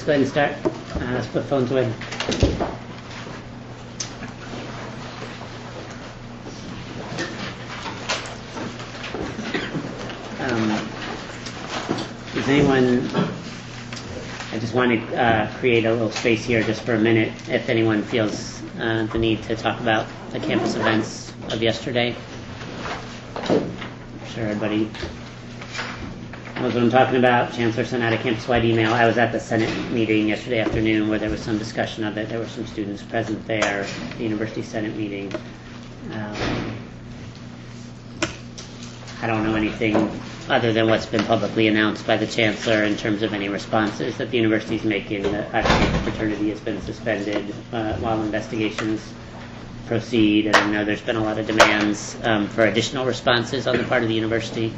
let's go ahead and start. Let's put phones away. Does anyone, I just want to create a little space here just for a minute if anyone feels the need to talk about the campus events of yesterday. I'm sure everybody knows what I'm talking about. Chancellor sent out a campus-wide email. I was at the Senate meeting yesterday afternoon where there was some discussion of it. There were some students present there, the University Senate meeting. I don't know anything other than what's been publicly announced by the Chancellor in terms of any responses that the university is making. The fraternity has been suspended while investigations proceed, and I know there's been a lot of demands for additional responses on the part of the university.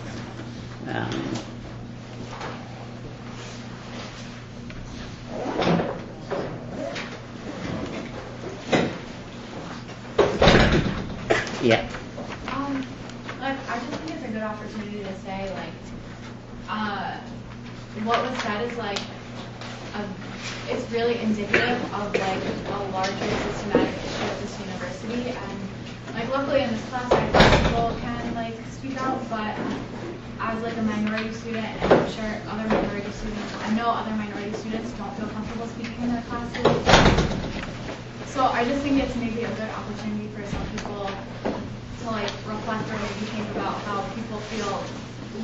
Yeah. I just think it's a good opportunity to say, what was said is it's really indicative of a larger systematic issue at this university. And luckily in this class, I think people can speak out, but as a minority student, and I'm sure other minority students, I know other minority students don't feel comfortable speaking in their classes. So I just think it's maybe a good opportunity for some people to reflect or maybe think about how people feel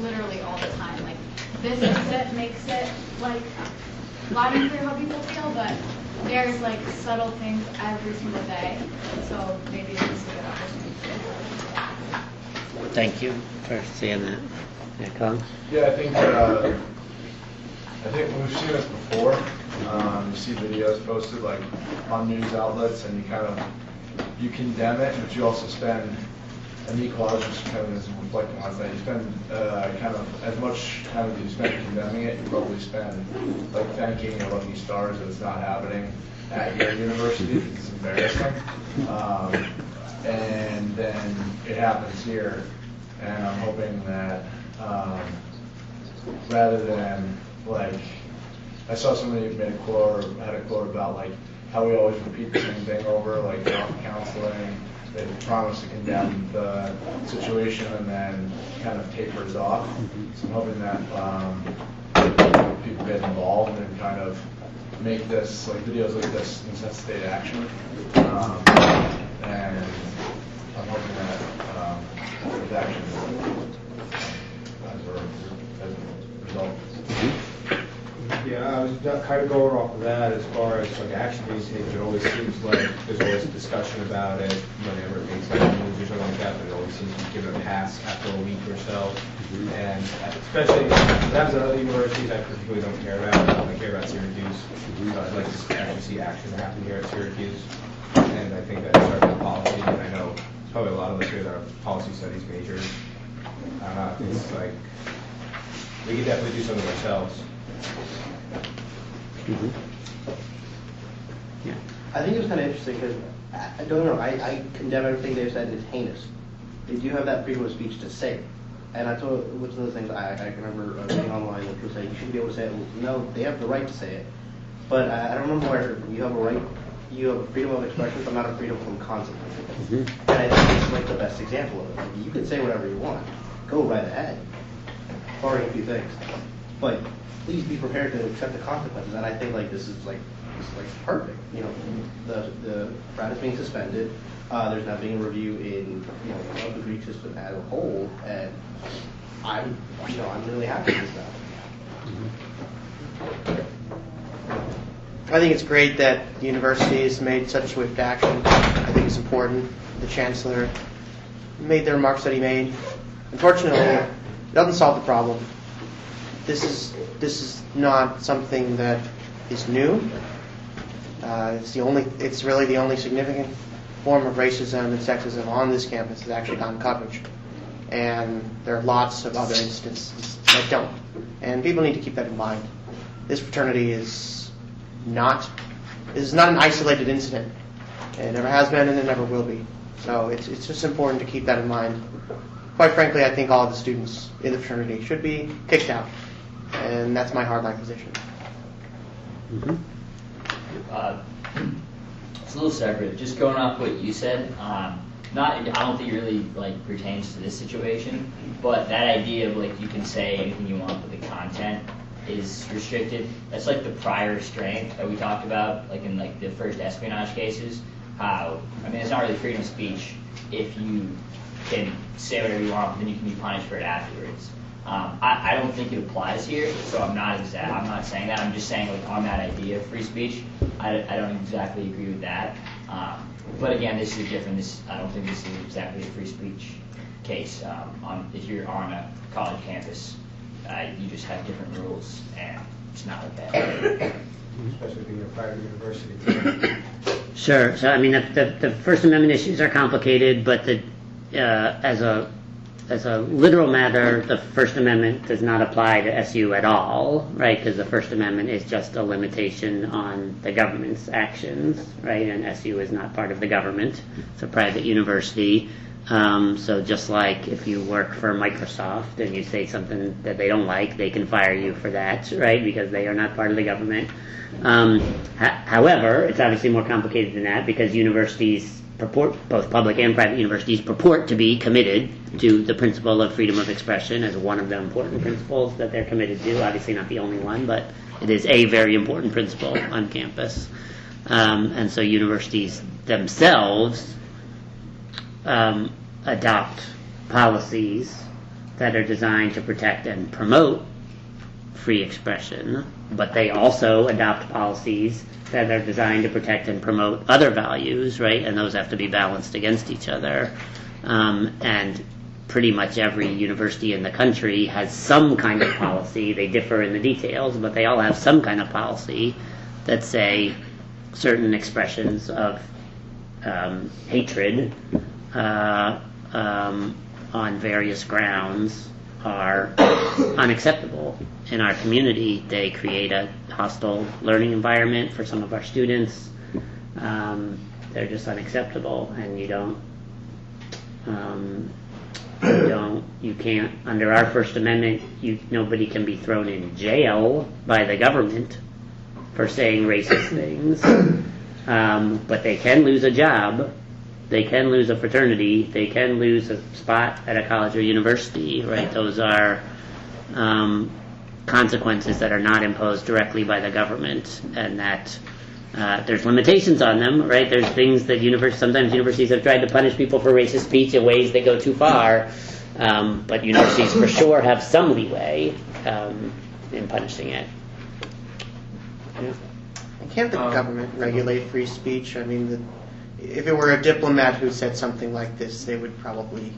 literally all the time. This incident makes it loud and clear how people feel, but there's subtle things every single day. So maybe it's just a good opportunity. Thank you for saying that. Yeah, Colin? Yeah, I think we've seen this before. You see videos posted on news outlets, and you condemn it, but you also spend. And equalizer just kind of is reflecting on that. You spend as much time as you spend condemning it, you probably spend thanking your lucky stars that it's not happening at your university. It's embarrassing. And then it happens here, and I'm hoping that rather than I saw somebody made a quote or had a quote about how we always repeat the same thing over, counseling. They promise to condemn the situation and then kind of tapers off. So I'm hoping that people get involved and kind of make this, videos like this, necessitate action. And I'm hoping that there's action as a result. Yeah, I was kind of going off of that as far as action being taken. It always seems like there's always a discussion about it whenever things news or something like that, but it always seems to be given a pass after a week or so. And especially what happens at other universities, I particularly don't care about. I care about Syracuse. I'd like to actually see action happen here at Syracuse. And I think that starts with policy, and I know probably a lot of us here that are policy studies majors. It's we could definitely do something ourselves. Yeah. I think it was kind of interesting because I don't know. I condemn everything they've said as heinous. They do have that freedom of speech to say it, and I thought it was one of the things I can remember reading online that people say you shouldn't be able to say it. Well, no, they have the right to say it, but I don't remember where you have a right. You have a freedom of expression, but not a freedom from consequences. And I think it's the best example of it. You can say whatever you want, go right ahead, barring a few things, but please be prepared to accept the consequences. And I think this is perfect. The frat is being suspended. There's now being a review in of the Greek system as a whole, and I'm really happy with that. I think it's great that the university has made such swift action. I think it's important. The chancellor made the remarks that he made. Unfortunately, it doesn't solve the problem. This is not something that is new. It's really the only significant form of racism and sexism on this campus that's actually gotten coverage. And there are lots of other instances that don't. And people need to keep that in mind. This fraternity is not an isolated incident. It never has been and it never will be. So it's just important to keep that in mind. Quite frankly, I think all of the students in the fraternity should be kicked out. And that's my hardline position. Mhm. It's a little separate. Just going off what you said, not I don't think it really like pertains to this situation, but that idea of like you can say anything you want, but the content is restricted. That's like the prior restraint that we talked about, like in like the first espionage cases. How it's not really freedom of speech if you can say whatever you want, but then you can be punished for it afterwards. I don't think it applies here, so I'm not saying that. I'm just saying like on that idea of free speech, I don't exactly agree with that. But again, this is different. I don't think this is exactly a free speech case. If you're on a college campus, you just have different rules, and it's not like that. Especially being a private university. Sure. So I mean, the First Amendment issues are complicated, but as a literal matter, the First Amendment does not apply to SU at all, right? Because the First Amendment is just a limitation on the government's actions, right? And SU is not part of the government; it's a private university. So just like if you work for Microsoft and you say something that they don't like, they can fire you for that, right? Because they are not part of the government. However, it's obviously more complicated than that because universities both public and private universities purport to be committed to the principle of freedom of expression as one of the important principles that they're committed to. Obviously not the only one, but it is a very important principle on campus. And so universities themselves adopt policies that are designed to protect and promote free expression, but they also adopt policies that are designed to protect and promote other values, right? And those have to be balanced against each other. And pretty much every university in the country has some kind of policy. They differ in the details, but they all have some kind of policy that say certain expressions of hatred on various grounds are unacceptable in our community. They create a hostile learning environment for some of our students. They're just unacceptable, and you can't, under our First Amendment, nobody can be thrown in jail by the government for saying racist things, but they can lose a job. They can lose a fraternity. They can lose a spot at a college or university, right? Those are consequences that are not imposed directly by the government, and that there's limitations on them, right? There's things that sometimes universities have tried to punish people for racist speech in ways that go too far, but universities for sure have some leeway in punishing it. Yeah. Can't the government regulate free speech? I mean, if it were a diplomat who said something like this, they would probably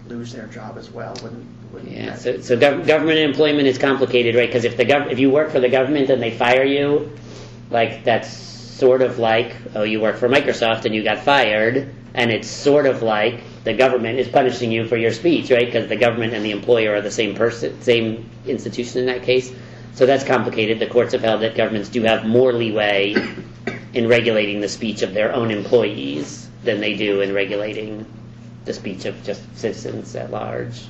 lose their job as well, wouldn't Yeah, that? so government employment is complicated, right? Because if you work for the government and they fire you, like that's sort of like, oh, you work for Microsoft and you got fired, and it's sort of like the government is punishing you for your speech, right? Because the government and the employer are the same person, same institution in that case. So that's complicated. The courts have held that governments do have more leeway in regulating the speech of their own employees than they do in regulating the speech of just citizens at large.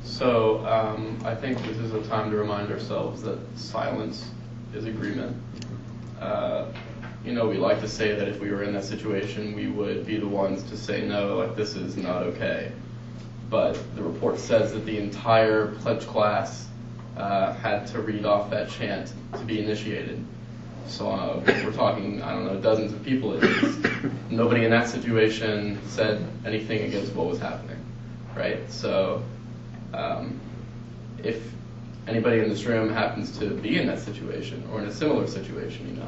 So I think this is a time to remind ourselves that silence is agreement. We like to say that if we were in that situation, we would be the ones to say no, like this is not okay. But the report says that the entire pledge class had to read off that chant to be initiated. So we're talking, dozens of people at least. Nobody in that situation said anything against what was happening, right? So if anybody in this room happens to be in that situation or in a similar situation,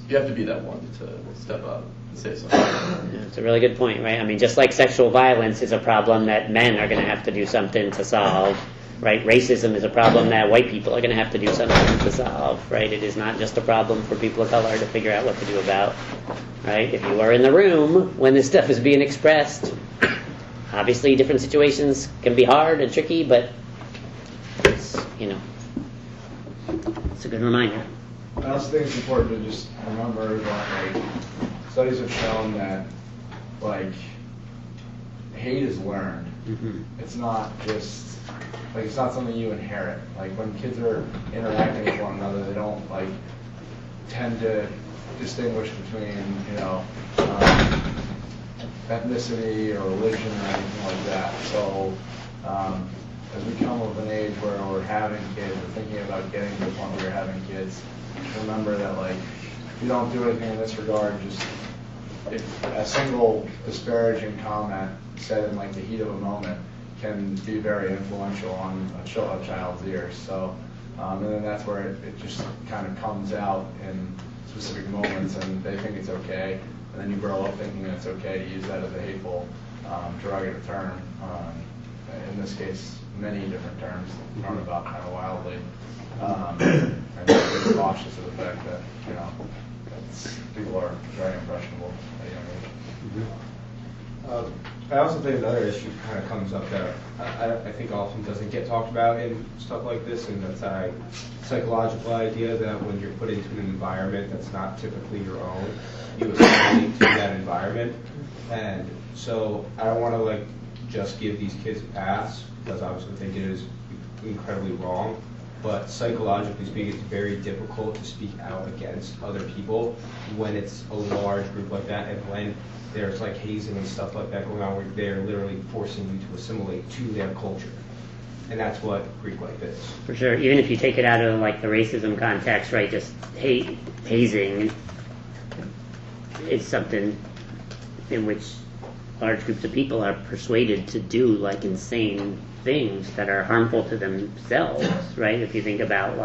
you have to be that one to step up and say something. Yeah, it's a really good point, right? I mean, just like sexual violence is a problem that men are going to have to do something to solve, right? Racism is a problem that white people are going to have to do something to solve, right? It is not just a problem for people of color to figure out what to do about, right? If you are in the room when this stuff is being expressed, obviously different situations can be hard and tricky, but it's a good reminder. I also think it's important to just remember that, studies have shown that, hate is learned. Mm-hmm. It's not just, it's not something you inherit. When kids are interacting with one another, they don't, tend to distinguish between, ethnicity or religion or anything like that. So as we come of an age where we're having kids, or thinking about getting to the point where you're having kids, remember that like if you don't do anything in this regard, just if a single disparaging comment said in like the heat of a moment can be very influential on a child's ears. So and then that's where it just kind of comes out in specific moments, and they think it's okay. And then you grow up thinking that it's okay to use that as a hateful, derogatory term. In this case, many different terms thrown about kind of wildly. And just be cautious of the fact that, people are very impressionable at a young age. I also think another issue kind of comes up that I think often doesn't get talked about in stuff like this, and that's a psychological idea that when you're put into an environment that's not typically your own, you assimilate to that environment. And so I don't want to just give these kids a pass, because obviously I think it is incredibly wrong. But psychologically speaking, it's very difficult to speak out against other people when it's a large group like that, and when there's hazing and stuff like that going on, where they're literally forcing you to assimilate to their culture. And that's what Greek life is. For sure. Even if you take it out of the racism context, right? Just hazing is something in which large groups of people are persuaded to do insane things that are harmful to themselves, right? If you think about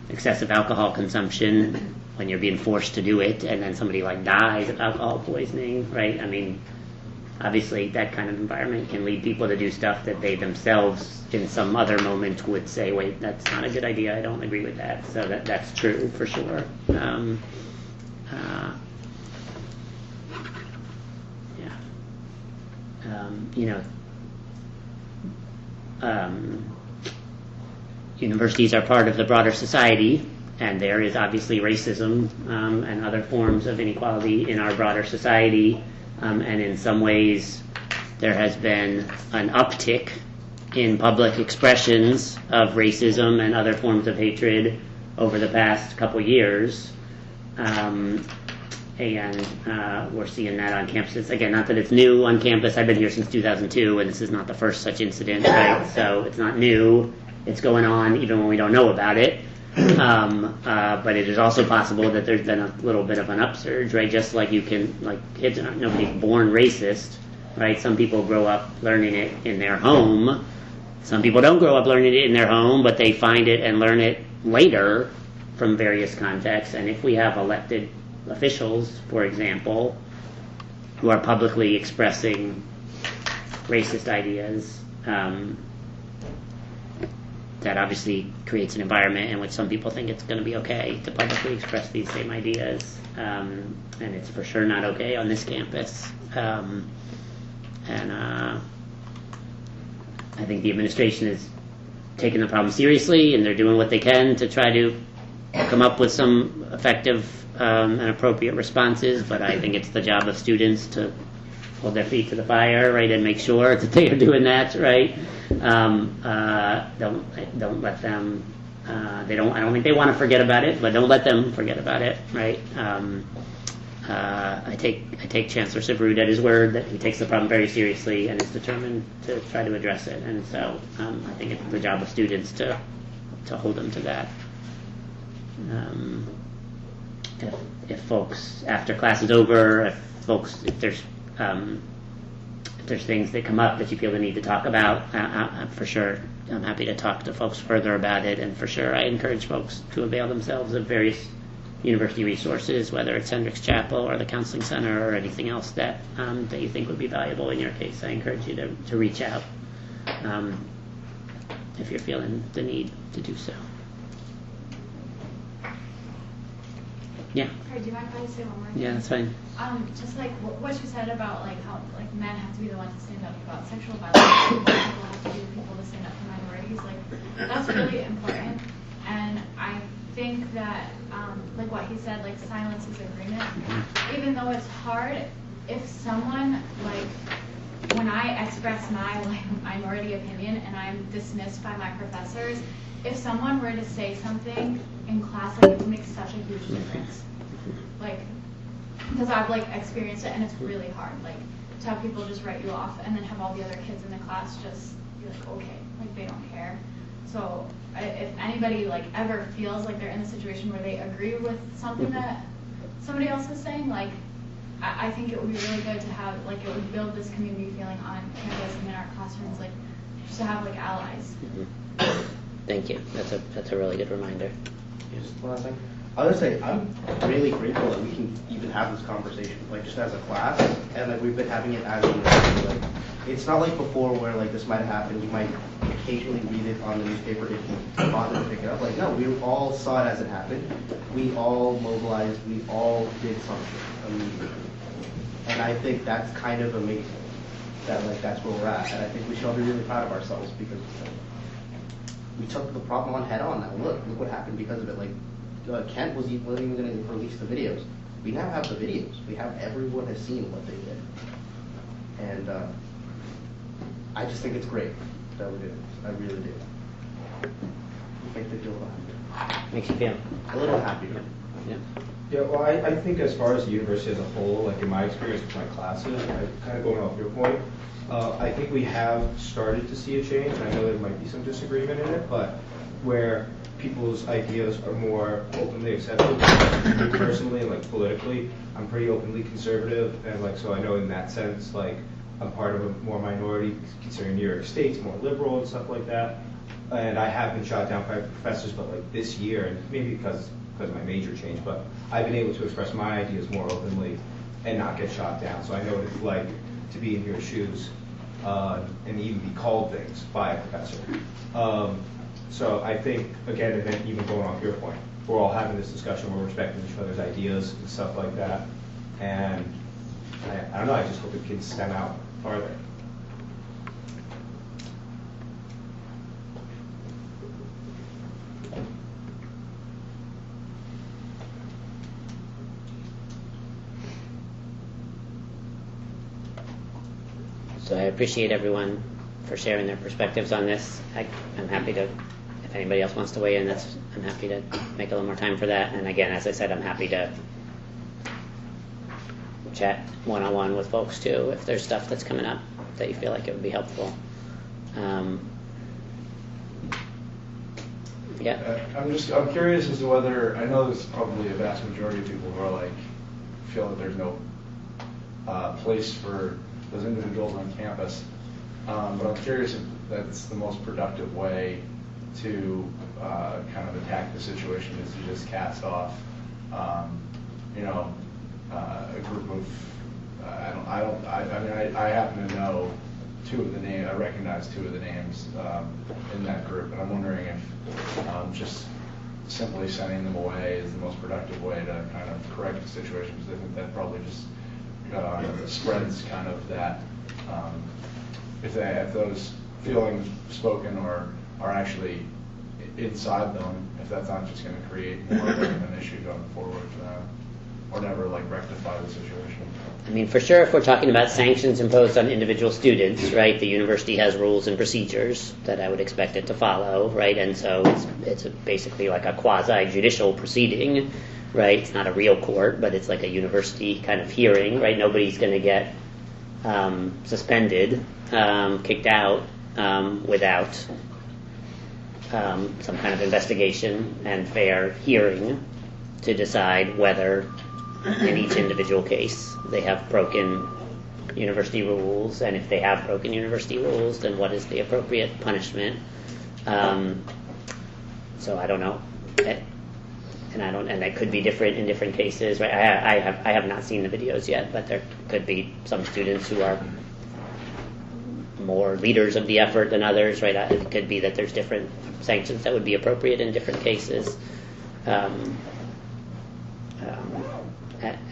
excessive alcohol consumption, when you're being forced to do it, and then somebody dies of alcohol poisoning, right? I mean, obviously that kind of environment can lead people to do stuff that they themselves in some other moment would say, wait, that's not a good idea, I don't agree with that. So that's true for sure. Universities are part of the broader society, and there is obviously racism and other forms of inequality in our broader society, and in some ways there has been an uptick in public expressions of racism and other forms of hatred over the past couple years. And we're seeing that on campuses. Again, not that it's new on campus. I've been here since 2002, and this is not the first such incident, right? So it's not new. It's going on even when we don't know about it. But it is also possible that there's been a little bit of an upsurge, right? Just like you can, kids, nobody's born racist, right? Some people grow up learning it in their home. Some people don't grow up learning it in their home, but they find it and learn it later from various contexts. And if we have elected officials, for example, who are publicly expressing racist ideas, that obviously creates an environment in which some people think it's going to be okay to publicly express these same ideas, and it's for sure not okay on this campus. I think the administration is taking the problem seriously, and they're doing what they can to try to come up with some effective and appropriate responses, but I think it's the job of students to hold their feet to the fire, right, and make sure that they are doing that, right. Don't let them. I don't think they want to forget about it, but don't let them forget about it, right. I take Chancellor Syverud at his word that he takes the problem very seriously and is determined to try to address it, and so I think it's the job of students to hold them to that. If folks, after class is over, if there's things that come up that you feel the need to talk about, for sure, I'm happy to talk to folks further about it, and for sure I encourage folks to avail themselves of various university resources, whether it's Hendricks Chapel or the Counseling Center or anything else that you think would be valuable in your case. I encourage you to reach out if you're feeling the need to do so. Yeah. Sorry, do you mind if I say one more thing? Yeah, that's fine. Just what you said about how men have to be the ones to stand up about sexual violence, and people have to be the people to stand up for minorities. That's really important, and I think that what he said, silence is agreement. Even though it's hard, if someone when I express my minority opinion and I'm dismissed by my professors, if someone were to say something in class, it would make such a huge difference. Because I've experienced it, and it's really hard. To have people just write you off, and then have all the other kids in the class just be okay, they don't care. So if anybody ever feels like they're in a situation where they agree with something that somebody else is saying, I think it would be really good to have it would build this community feeling on campus and in our classrooms, just to have allies. Thank you. That's a really good reminder. Just one last thing. I would say I'm really grateful that we can even have this conversation, just as a class, and we've been having it as a university. It's not like before where this might have happened. You might occasionally read it on the newspaper if you bother to pick it up. No, we all saw it as it happened. We all mobilized. We all did something immediately, and I think that's kind of amazing. That that's where we're at, and I think we should all be really proud of ourselves because we took the problem on head on. Now look what happened because of it. Kent wasn't even going to release the videos. We now have the videos. We have everyone has seen what they did, and I just think it's great that we did it. I really do. It makes me feel a little happier. Makes you feel A little happier. Yeah. Yeah, well, I think as far as the university as a whole, in my experience with my classes, kind of going off your point, I think we have started to see a change. I know there might be some disagreement in it, but where people's ideas are more openly accepted. Me personally, politically, I'm pretty openly conservative, and so I know in that sense, I'm part of a more minority, considering New York State's more liberal and stuff like that. And I have been shot down by professors, but this year, and maybe because my major changed, but I've been able to express my ideas more openly and not get shot down. So I know what it's like to be in your shoes and even be called things by a professor. So I think, again, and then even going off your point, we're all having this discussion, we're respecting each other's ideas and stuff like that. And I don't know, I just hope it can stem out farther. So I appreciate everyone for sharing their perspectives on this. I'm happy to, if anybody else wants to weigh in, I'm happy to make a little more time for that. And again, as I said, I'm happy to chat one-on-one with folks too, if there's stuff that's coming up that you feel like it would be helpful. Yeah. I'm curious as to whether, I know there's probably a vast majority of people who are feel that there's no place for those individuals on campus. But I'm curious if that's the most productive way to kind of attack the situation, is to just cast off, a group of, I happen to know two of the names, I recognize two of the names in that group, and I'm wondering if just simply sending them away is the most productive way to kind of correct the situation, because I think that probably just spreads kind of that, if those feelings spoken or are actually inside them, if that's not just going to create more of an issue going forward for them, or never rectify the situation. I mean, for sure, if we're talking about sanctions imposed on individual students, right, the university has rules and procedures that I would expect it to follow, right, and so it's basically like a quasi-judicial proceeding, right? It's not a real court, but it's like a university kind of hearing, right? Nobody's going to get suspended, kicked out without some kind of investigation and fair hearing to decide whether in each individual case they have broken university rules, and if they have broken university rules, then what is the appropriate punishment. So I don't know, and that could be different in different cases, right? I have not seen the videos yet, but there could be some students who are more leaders of the effort than others, right? It could be that there's different sanctions that would be appropriate in different cases.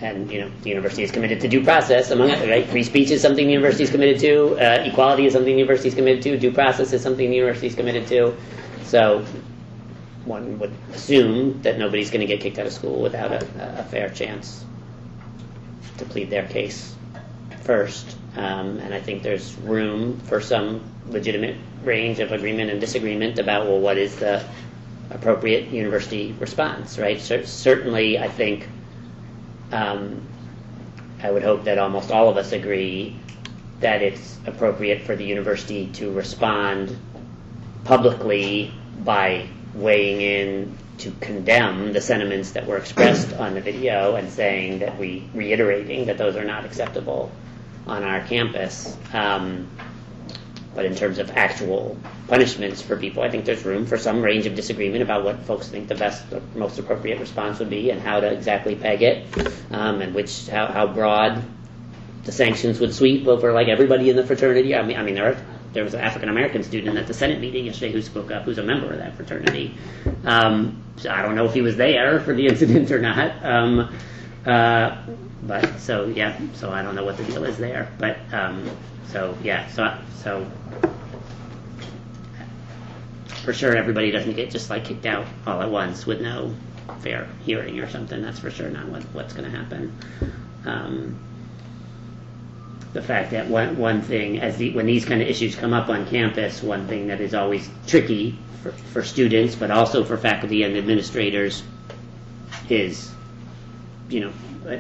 And the university is committed to due process, among others, right? Free speech is something the university is committed to. Equality is something the university is committed to. Due process is something the university is committed to. So one would assume that nobody's going to get kicked out of school without a fair chance to plead their case first, And I think there's room for some legitimate range of agreement and disagreement about, well, what is the appropriate university response, right? Certainly, I think I would hope that almost all of us agree that it's appropriate for the university to respond publicly by weighing in to condemn the sentiments that were expressed on the video and saying that reiterating that those are not acceptable on our campus. But in terms of actual punishments for people, I think there's room for some range of disagreement about what folks think the best or most appropriate response would be and how to exactly peg it, and how broad the sanctions would sweep over like everybody in the fraternity. I mean there was an African American student at the Senate meeting yesterday who spoke up, who's a member of that fraternity. So I don't know if he was there for the incident or not. But so I don't know what the deal is there. But so for sure everybody doesn't get just like kicked out all at once with no fair hearing or something. That's for sure not what's going to happen. The fact that one thing, when these kind of issues come up on campus, one thing that is always tricky for students, but also for faculty and administrators, is,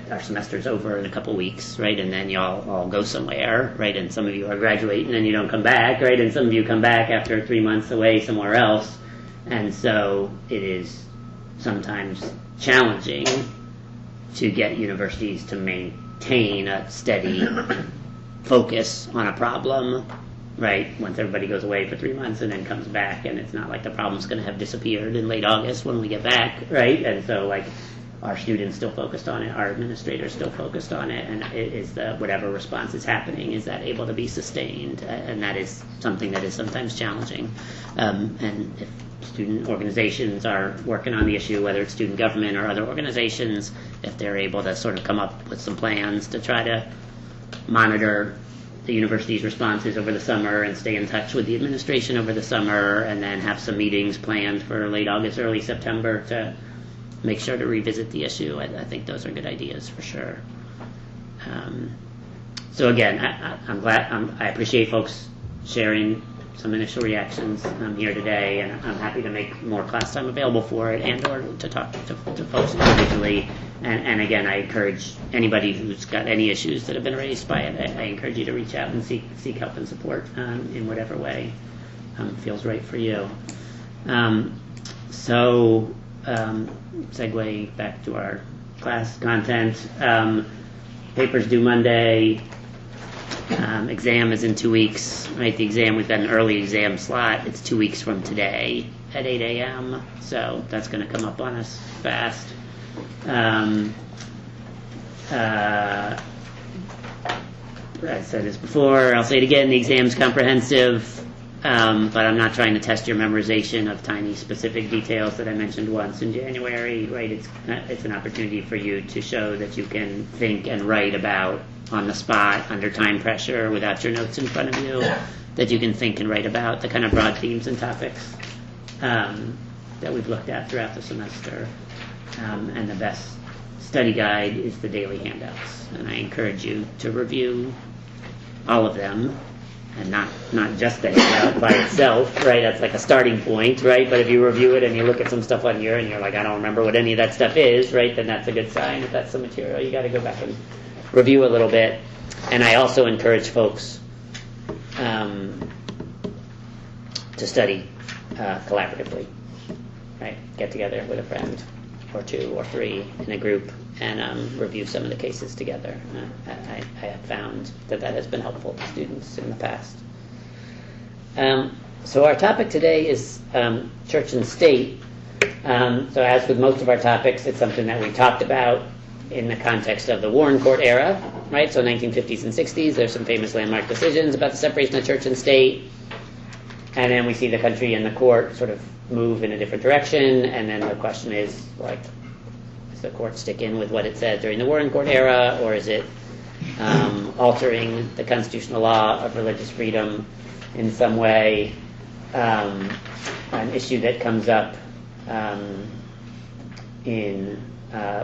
our semester's over in a couple weeks, right? And then y'all all go somewhere, right? And some of you are graduating and then you don't come back, right? And some of you come back after 3 months away somewhere else. And so it is sometimes challenging to get universities to maintain a steady focus on a problem, right? Once everybody goes away for 3 months and then comes back, and it's not like the problem's going to have disappeared in late August when we get back, right? And so like our students still focused on it, our administrators still focused on it, and whatever response is happening, is that able to be sustained? And that is something that is sometimes challenging. And if student organizations are working on the issue, whether it's student government or other organizations, if they're able to sort of come up with some plans to try to monitor the university's responses over the summer and stay in touch with the administration over the summer, and then have some meetings planned for late August, early September to make sure to revisit the issue. I think those are good ideas for sure. So again, I'm glad, I appreciate folks sharing some initial reactions here today, and I'm happy to make more class time available for it and or to talk to folks individually. And again, I encourage anybody who's got any issues that have been raised by it, I encourage you to reach out and seek help and support in whatever way feels right for you. Segue back to our class content. Papers due Monday. Exam is in 2 weeks, right? The exam, we've got an early exam slot. It's 2 weeks from today at 8 a.m. So that's going to come up on us fast. I said this before, I'll say it again, the exam's comprehensive, but I'm not trying to test your memorization of tiny specific details that I mentioned once in January, right? It's an opportunity for you to show that you can think and write about on the spot, under time pressure, without your notes in front of you, that you can think and write about the kind of broad themes and topics that we've looked at throughout the semester. And the best study guide is the daily handouts. And I encourage you to review all of them, and not just the handout by itself, right? That's like a starting point, right? But if you review it and you look at some stuff on here and you're like, I don't remember what any of that stuff is, right? Then that's a good sign. If that's the material, you got to go back and review a little bit. And I also encourage folks to study collaboratively, right? Get together with a friend or two or three in a group and review some of the cases together. I have found that has been helpful to students in the past. So our topic today is church and state. So as with most of our topics, it's something that we talked about in the context of the Warren Court era, right? So 1950s and 60s, there's some famous landmark decisions about the separation of church and state. And then we see the country and the court sort of move in a different direction. And then the question is, like, does the court stick in with what it said during the Warren Court era, or is it altering the constitutional law of religious freedom in some way? An issue that comes up in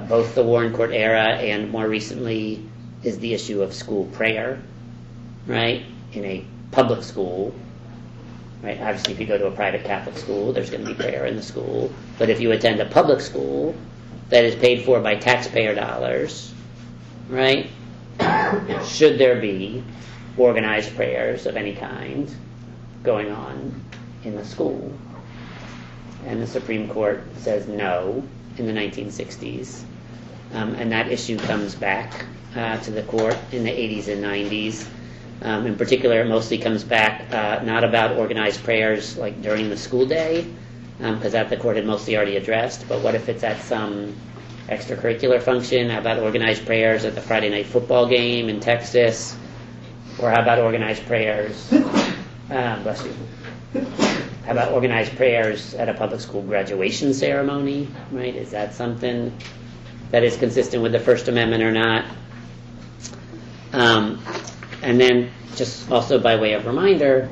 both the Warren Court era and more recently is the issue of school prayer, right, in a public school, right? Obviously, if you go to a private Catholic school, there's going to be prayer in the school. But if you attend a public school that is paid for by taxpayer dollars, right, should there be organized prayers of any kind going on in the school? And the Supreme Court says no in the 1960s. And that issue comes back to the court in the 80s and 90s. In particular, it mostly comes back not about organized prayers like during the school day, because that the court had mostly already addressed, but what if it's at some extracurricular function? How about organized prayers at the Friday night football game in Texas? Or how about organized prayers, bless you, how about organized prayers at a public school graduation ceremony, right? Is that something that is consistent with the First Amendment or not? And then, just also by way of reminder,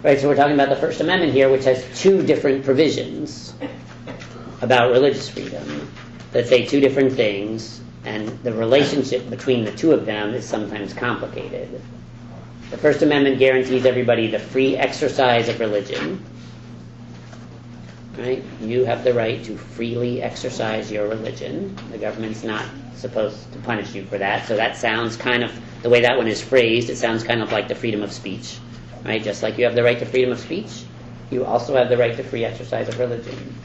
right, so we're talking about the First Amendment here, which has two different provisions about religious freedom that say two different things, and the relationship between the two of them is sometimes complicated. The First Amendment guarantees everybody the free exercise of religion. Right? You have the right to freely exercise your religion. The government's not supposed to punish you for that. So that sounds kind of, the way that one is phrased, it sounds kind of like the freedom of speech. Right? Just like you have the right to freedom of speech, you also have the right to free exercise of religion.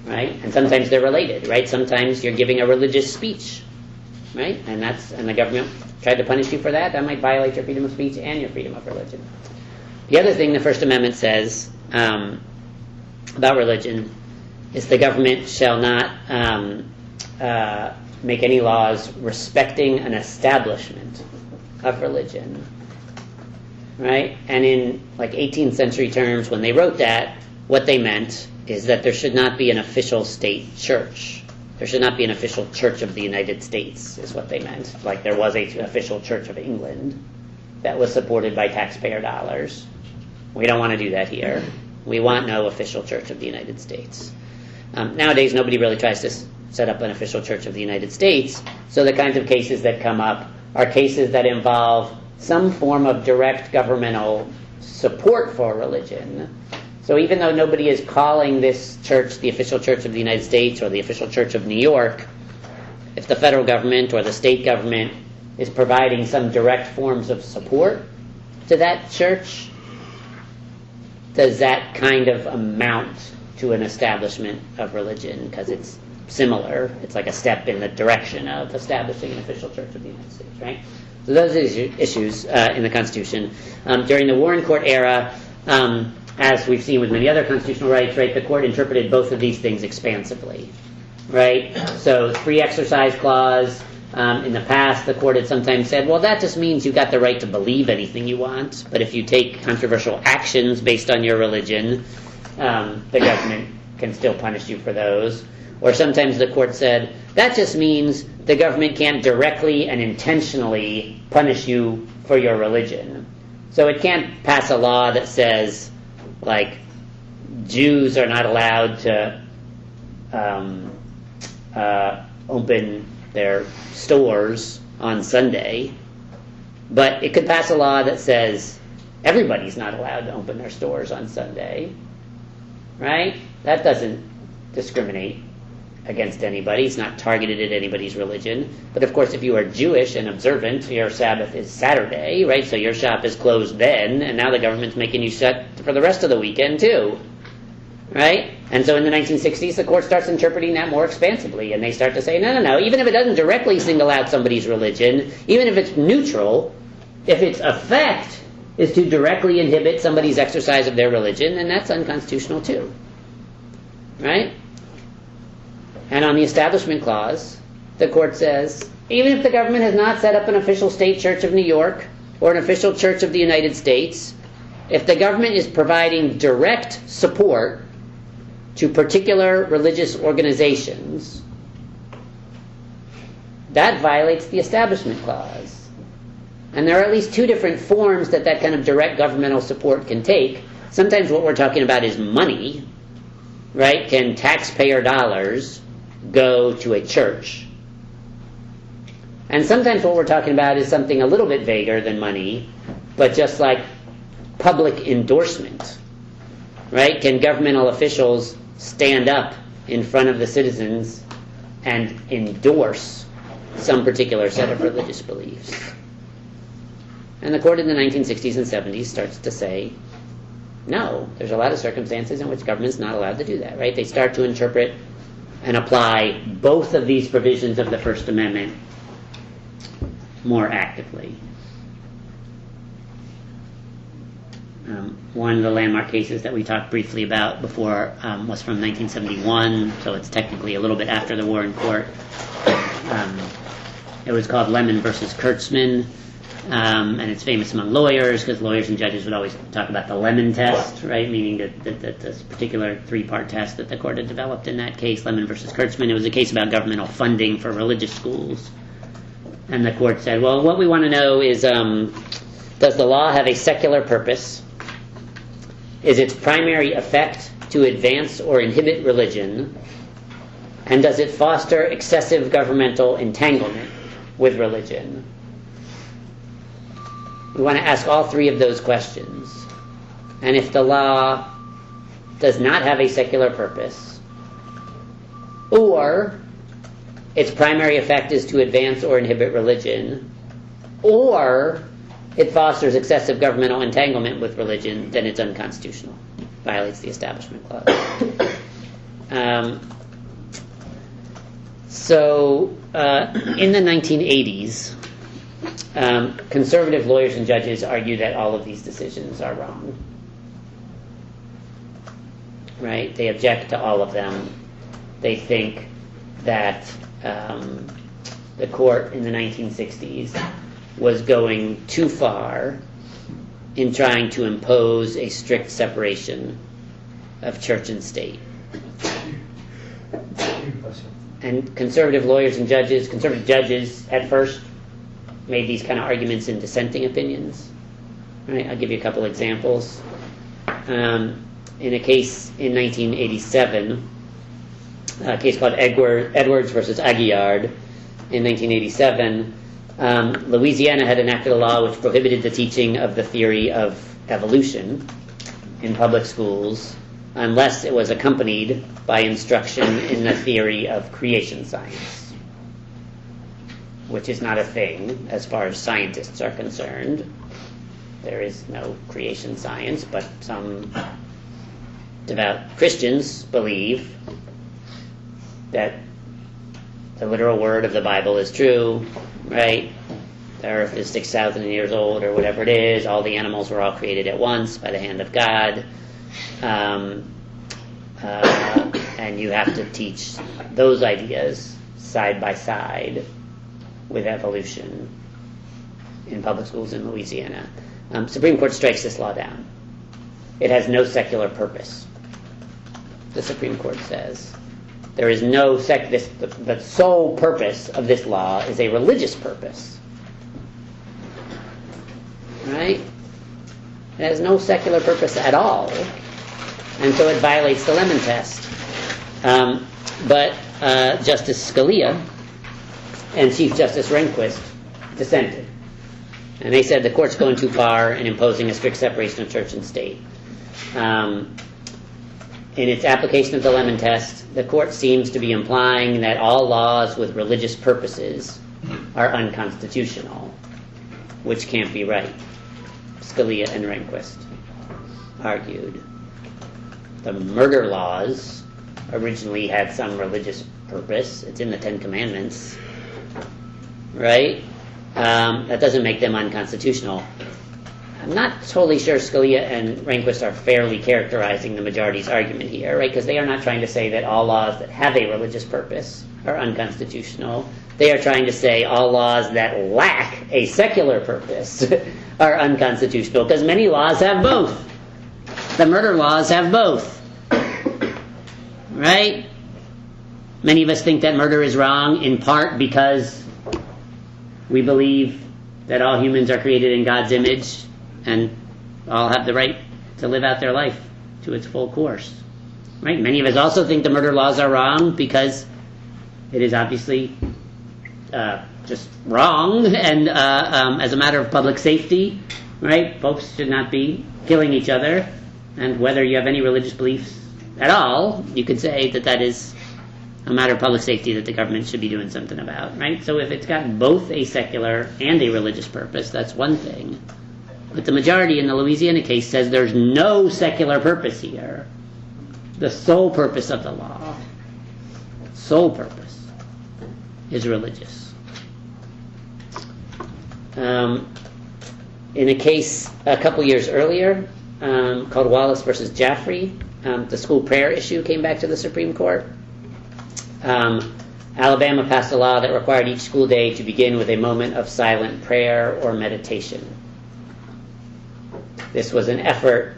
Right? And sometimes they're related, right? Sometimes you're giving a religious speech, right? And the government tried to punish you for that. That might violate your freedom of speech and your freedom of religion. The other thing the First Amendment says about religion is the government shall not make any laws respecting an establishment of religion, right? And in like 18th century terms, when they wrote that, what they meant is that there should not be an official state church. There should not be an official church of the United States, is what they meant. Like there was an official Church of England that was supported by taxpayer dollars. We don't want to do that here. We want no official Church of the United States. Nowadays, nobody really tries to set up an official Church of the United States, so the kinds of cases that come up are cases that involve some form of direct governmental support for religion. So even though nobody is calling this church the official Church of the United States or the official Church of New York, if the federal government or the state government is providing some direct forms of support to that church, does that kind of amount to an establishment of religion? Because it's similar. It's like a step in the direction of establishing an official Church of the United States, right? So those are issues in the Constitution. During the Warren Court era, as we've seen with many other constitutional rights, right, the court interpreted both of these things expansively, right? So free exercise clause, in the past, the court had sometimes said, well, that just means you've got the right to believe anything you want, but if you take controversial actions based on your religion, the government can still punish you for those. Or sometimes the court said, that just means the government can't directly and intentionally punish you for your religion. So it can't pass a law that says, like, Jews are not allowed to open their stores on Sunday, but it could pass a law that says everybody's not allowed to open their stores on Sunday, right? That doesn't discriminate against anybody. It's not targeted at anybody's religion. But of course, if you are Jewish and observant, your Sabbath is Saturday, right? So your shop is closed then, and now the government's making you shut for the rest of the weekend too, right? And so in the 1960s, the court starts interpreting that more expansively, and they start to say, no, even if it doesn't directly single out somebody's religion, even if it's neutral, if its effect is to directly inhibit somebody's exercise of their religion, then that's unconstitutional too, right? And on the Establishment Clause, the court says, even if the government has not set up an official state church of New York or an official church of the United States, if the government is providing direct support to particular religious organizations, that violates the Establishment Clause. And there are at least two different forms that kind of direct governmental support can take. Sometimes what we're talking about is money, right? Can taxpayer dollars go to a church? And sometimes what we're talking about is something a little bit vaguer than money, but just like public endorsement, right? Can governmental officials stand up in front of the citizens and endorse some particular set of religious beliefs? And the court in the 1960s and 70s starts to say, no, there's a lot of circumstances in which government's not allowed to do that, right? They start to interpret and apply both of these provisions of the First Amendment more actively. One of the landmark cases that we talked briefly about before was from 1971, so it's technically a little bit after the war in court. It was called Lemon versus Kurtzman, and it's famous among lawyers because lawyers and judges would always talk about the Lemon test, right? Meaning that this particular three-part test that the court had developed in that case, Lemon versus Kurtzman. It was a case about governmental funding for religious schools. And the court said, well, what we want to know is, does the law have a secular purpose? Is its primary effect to advance or inhibit religion? And does it foster excessive governmental entanglement with religion? We want to ask all three of those questions. And if the law does not have a secular purpose, or its primary effect is to advance or inhibit religion, or it fosters excessive governmental entanglement with religion, then it's unconstitutional. Violates the Establishment Clause. In the 1980s, conservative lawyers and judges argue that all of these decisions are wrong. Right? They object to all of them. They think that the court in the 1960s was going too far in trying to impose a strict separation of church and state. And conservative lawyers and judges, conservative judges at first made these kind of arguments in dissenting opinions. Right? I'll give you a couple examples. In a case in 1987, a case called Edwards versus Aguillard, in 1987, Louisiana had enacted a law which prohibited the teaching of the theory of evolution in public schools unless it was accompanied by instruction in the theory of creation science, which is not a thing as far as scientists are concerned. There is no creation science, but some devout Christians believe that the literal word of the Bible is true, right? The earth is 6,000 years old, or whatever it is. All the animals were all created at once by the hand of God. And you have to teach those ideas side by side with evolution in public schools in Louisiana. Supreme Court strikes this law down. It has no secular purpose, the Supreme Court says. There is no the sole purpose of this law is a religious purpose. Right? It has no secular purpose at all. And so it violates the Lemon test. But Justice Scalia and Chief Justice Rehnquist dissented. And they said the court's going too far in imposing a strict separation of church and state. In its application of the Lemon test, the court seems to be implying that all laws with religious purposes are unconstitutional, which can't be right. Scalia and Rehnquist argued. The murder laws originally had some religious purpose. It's in the Ten Commandments, right? That doesn't make them unconstitutional. I'm not totally sure Scalia and Rehnquist are fairly characterizing the majority's argument here, right? Because they are not trying to say that all laws that have a religious purpose are unconstitutional. They are trying to say all laws that lack a secular purpose are unconstitutional, because many laws have both. The murder laws have both, right? Many of us think that murder is wrong in part because we believe that all humans are created in God's image and all have the right to live out their life to its full course. Right? Many of us also think the murder laws are wrong because it is obviously just wrong, and as a matter of public safety, right? Folks should not be killing each other, and whether you have any religious beliefs at all, you could say that that is a matter of public safety that the government should be doing something about, right? So if it's got both a secular and a religious purpose, that's one thing. But the majority in the Louisiana case says there's no secular purpose here. The sole purpose of the law, sole purpose, is religious. In a case a couple years earlier, called Wallace versus Jaffrey, the school prayer issue came back to the Supreme Court. Alabama passed a law that required each school day to begin with a moment of silent prayer or meditation. This was an effort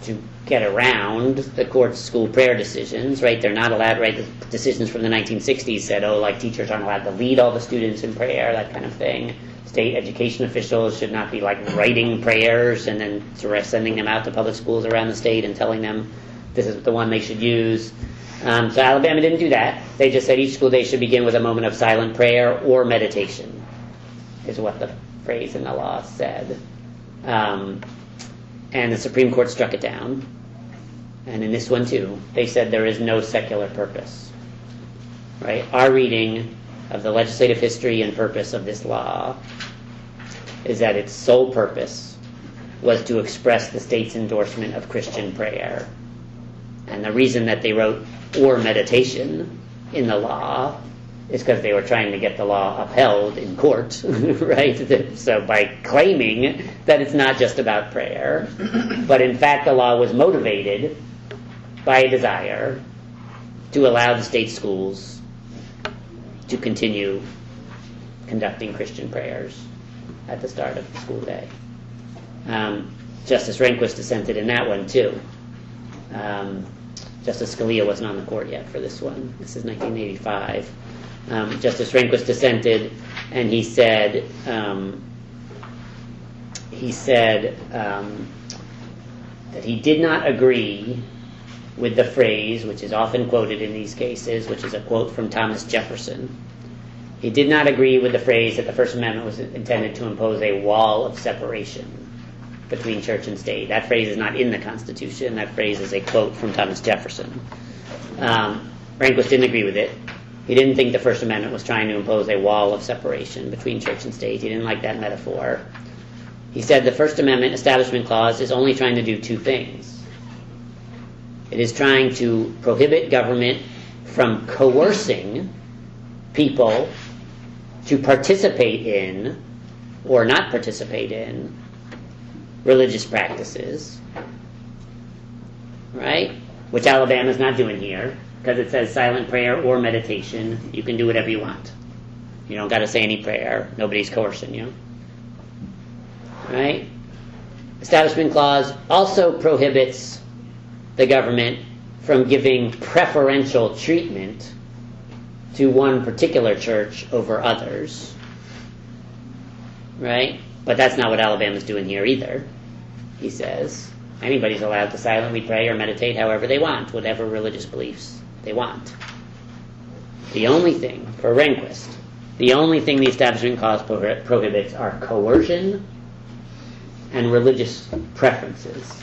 to get around the court's school prayer decisions, right? They're not allowed, right? The decisions from the 1960s said, like teachers aren't allowed to lead all the students in prayer, that kind of thing. State education officials should not be writing prayers and then sending them out to public schools around the state and telling them this is the one they should use. So Alabama didn't do that. They just said each school day should begin with a moment of silent prayer or meditation, is what the phrase in the law said. And the Supreme Court struck it down. And in this one too, they said there is no secular purpose. Right? Our reading of the legislative history and purpose of this law is that its sole purpose was to express the state's endorsement of Christian prayer. And the reason that they wrote or meditation in the law is because they were trying to get the law upheld in court, right? So by claiming that it's not just about prayer, but in fact the law was motivated by a desire to allow the state schools to continue conducting Christian prayers at the start of the school day. Justice Rehnquist dissented in that one too. Justice Scalia wasn't on the court yet for this one. This is 1985. Justice Rehnquist dissented, and he said that he did not agree with the phrase, which is often quoted in these cases, which is a quote from Thomas Jefferson. He did not agree with the phrase that the First Amendment was intended to impose a wall of separation between church and state. That phrase is not in the Constitution. That phrase is a quote from Thomas Jefferson. Rehnquist didn't agree with it. He didn't think the First Amendment was trying to impose a wall of separation between church and state. He didn't like that metaphor. He said the First Amendment Establishment Clause is only trying to do two things. It is trying to prohibit government from coercing people to participate in or not participate in religious practices, right? Which Alabama's not doing here, because it says silent prayer or meditation. You can do whatever you want. You don't got to say any prayer. Nobody's coercing you. Right? Establishment Clause also prohibits the government from giving preferential treatment to one particular church over others. Right? But that's not what Alabama's doing here either. He says anybody's allowed to silently pray or meditate however they want, whatever religious beliefs they want. The only thing, for Rehnquist, the only thing the Establishment Clause prohibits are coercion and religious preferences.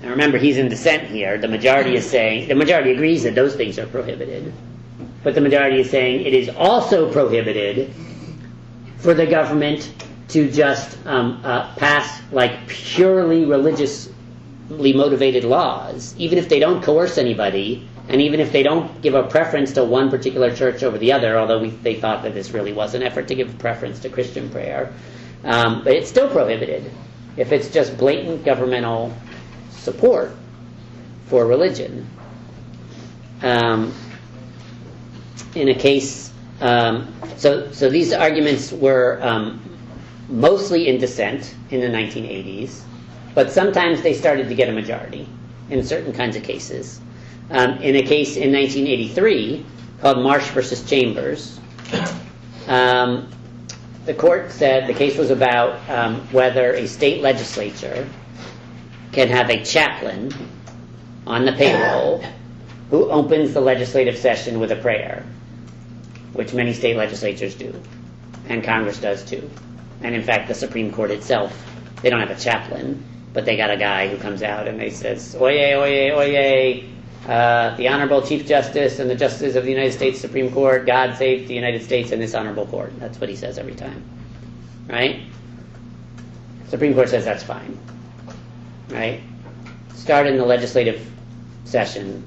Now remember, he's in dissent here. The majority agrees that those things are prohibited. But the majority is saying it is also prohibited for the government to just pass purely religiously motivated laws, even if they don't coerce anybody, and even if they don't give a preference to one particular church over the other, although they thought that this really was an effort to give a preference to Christian prayer. But it's still prohibited if it's just blatant governmental support for religion. In a case, so these arguments were mostly in dissent in the 1980s, but sometimes they started to get a majority in certain kinds of cases. In a case in 1983 called Marsh versus Chambers, the court said the case was about whether a state legislature can have a chaplain on the payroll who opens the legislative session with a prayer, which many state legislatures do, and Congress does too. And in fact, the Supreme Court itself, they don't have a chaplain, but they got a guy who comes out and they says, oyez, oyez, oyez, the Honorable Chief Justice and the Justices of the United States Supreme Court, God save the United States and this honorable court. That's what he says every time, right? Supreme Court says that's fine, right? Start in the legislative session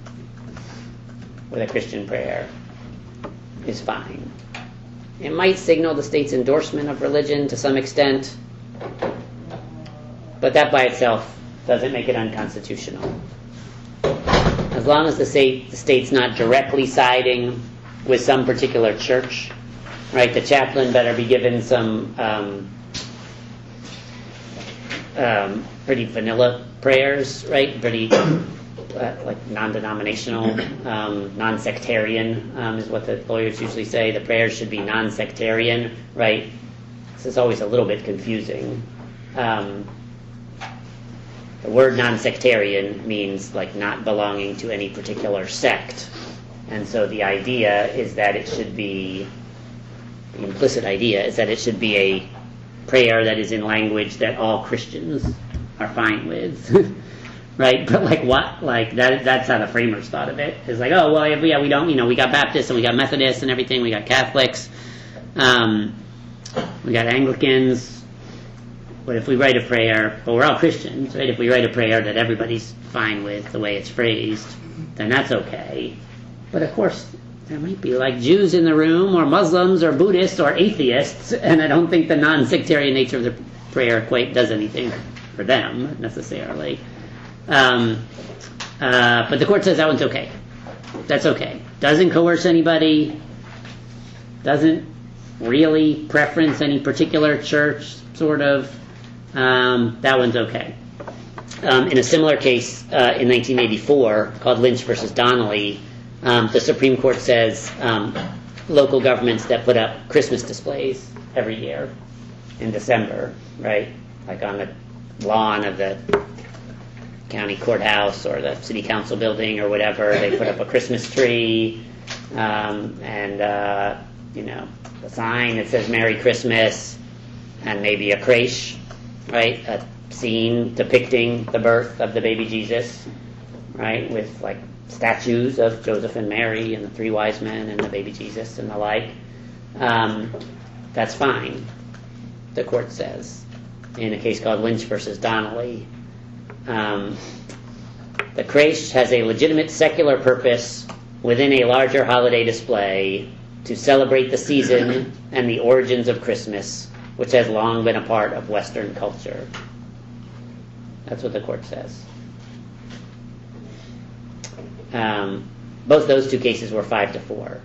with a Christian prayer is fine. It might signal the state's endorsement of religion to some extent, but that by itself doesn't make it unconstitutional. As long as the state's not directly siding with some particular church, right? The chaplain better be given some pretty vanilla prayers, right? Pretty like non-denominational, non-sectarian is what the lawyers usually say. The prayers should be non-sectarian, right? This is always a little bit confusing. The word non-sectarian means like not belonging to any particular sect. And so the idea is that it should be, the implicit idea is that it should be a prayer that is in language that all Christians are fine with. Right? But like what? Like that's how the framers thought of it. It's like, oh, well, yeah, we don't, we got Baptists and we got Methodists and everything. We got Catholics. We got Anglicans. But if we write a prayer, well, we're all Christians, right? If we write a prayer that everybody's fine with the way it's phrased, then that's okay. But of course, there might be like Jews in the room, or Muslims, or Buddhists, or atheists, and I don't think the non-sectarian nature of the prayer quite does anything for them, necessarily. But the court says that one's okay. That's okay. Doesn't coerce anybody, doesn't really preference any particular church, sort of. That one's okay. In a similar case in 1984 called Lynch versus Donnelly, the Supreme Court says local governments that put up Christmas displays every year in December, right, like on the lawn of the county courthouse or the city council building or whatever, they put up a Christmas tree and the sign that says Merry Christmas and maybe a creche, right, a scene depicting the birth of the baby Jesus, right, with like statues of Joseph and Mary and the three wise men and the baby Jesus and the like. That's fine, the court says. In a case called Lynch versus Donnelly, the creche has a legitimate secular purpose within a larger holiday display to celebrate the season and the origins of Christmas, which has long been a part of Western culture. That's what the court says. Both those two cases were 5-4.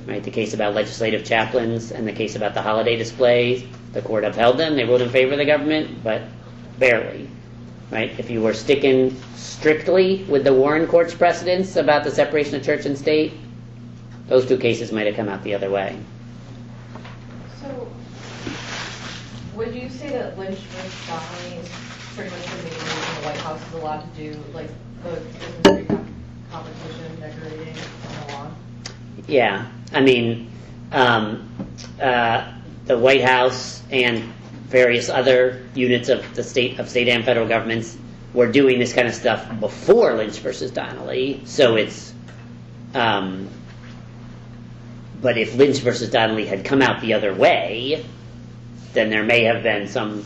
Right? The case about legislative chaplains and the case about the holiday displays, the court upheld them. They ruled in favor of the government, but barely. Right? If you were sticking strictly with the Warren Court's precedents about the separation of church and state, those two cases might have come out the other way. So, would you say that Lynch versus Donnelly is pretty much the main reason the White House is allowed to do, like, the Christmas tree competition decorating on the lawn? Yeah. I mean, the White House and various other units of the state and federal governments were doing this kind of stuff before Lynch versus Donnelly, so it's but if Lynch versus Donnelly had come out the other way, then there may have been some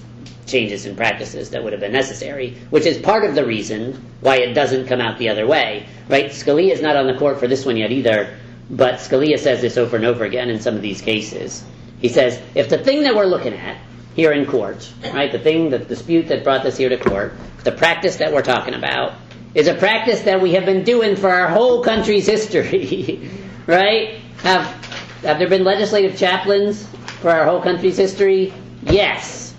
changes in practices that would have been necessary, which is part of the reason why it doesn't come out the other way. Right? Scalia is not on the court for this one yet either, but Scalia says this over and over again in some of these cases. He says, if the thing that we're looking at here in court, right, the dispute that brought this here to court, the practice that we're talking about, is a practice that we have been doing for our whole country's history, right? Have there been legislative chaplains for our whole country's history? Yes.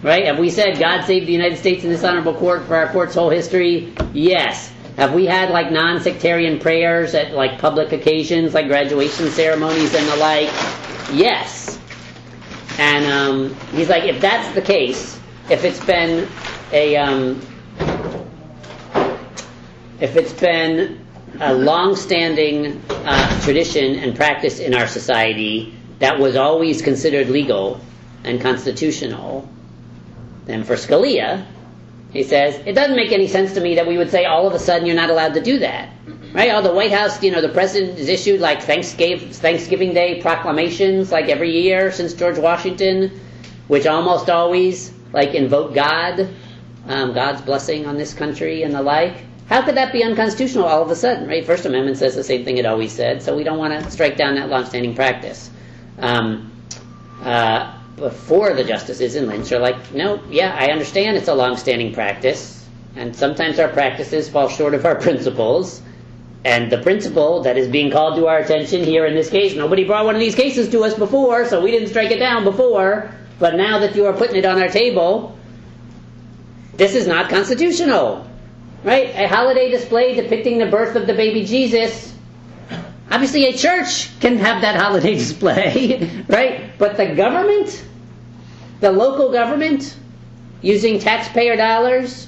Right? Have we said, God save the United States in this honorable court for our court's whole history? Yes. Have we had like non-sectarian prayers at like public occasions, like graduation ceremonies and the like? Yes. And he's like, if that's the case, if it's been a long-standing tradition and practice in our society that was always considered legal and constitutional, then for Scalia, he says, it doesn't make any sense to me that we would say all of a sudden you're not allowed to do that. Right? Oh, the White House, the president has issued like Thanksgiving Day proclamations like every year since George Washington, which almost always like invoke God, God's blessing on this country and the like. How could that be unconstitutional all of a sudden, right? First Amendment says the same thing it always said, so we don't want to strike down that long-standing practice. Before the justices in Lynch are like, no, yeah, I understand it's a long-standing practice, and sometimes our practices fall short of our principles, and the principle that is being called to our attention here in this case, nobody brought one of these cases to us before, so we didn't strike it down before, but now that you are putting it on our table, this is not constitutional. Right? A holiday display depicting the birth of the baby Jesus. Obviously a church can have that holiday display, right? But the government, the local government, using taxpayer dollars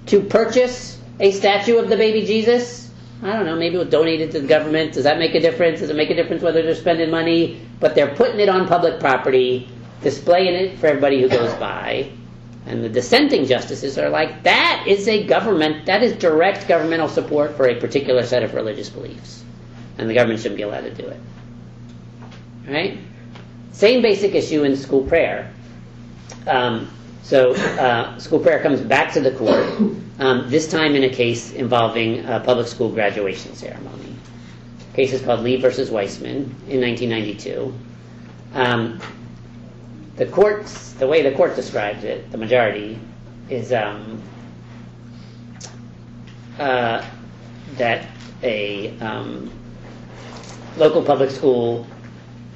to purchase a statue of the baby Jesus, I don't know, maybe we'll donate it to the government. Does that make a difference? Does it make a difference whether they're spending money? But they're putting it on public property, displaying it for everybody who goes by. And the dissenting justices are like, that is direct governmental support for a particular set of religious beliefs. And the government shouldn't be allowed to do it. Right? Same basic issue in school prayer. School prayer comes back to the court, this time in a case involving a public school graduation ceremony. The case is called Lee versus Weissman in 1992. The way the court describes it, the majority, is that a local public school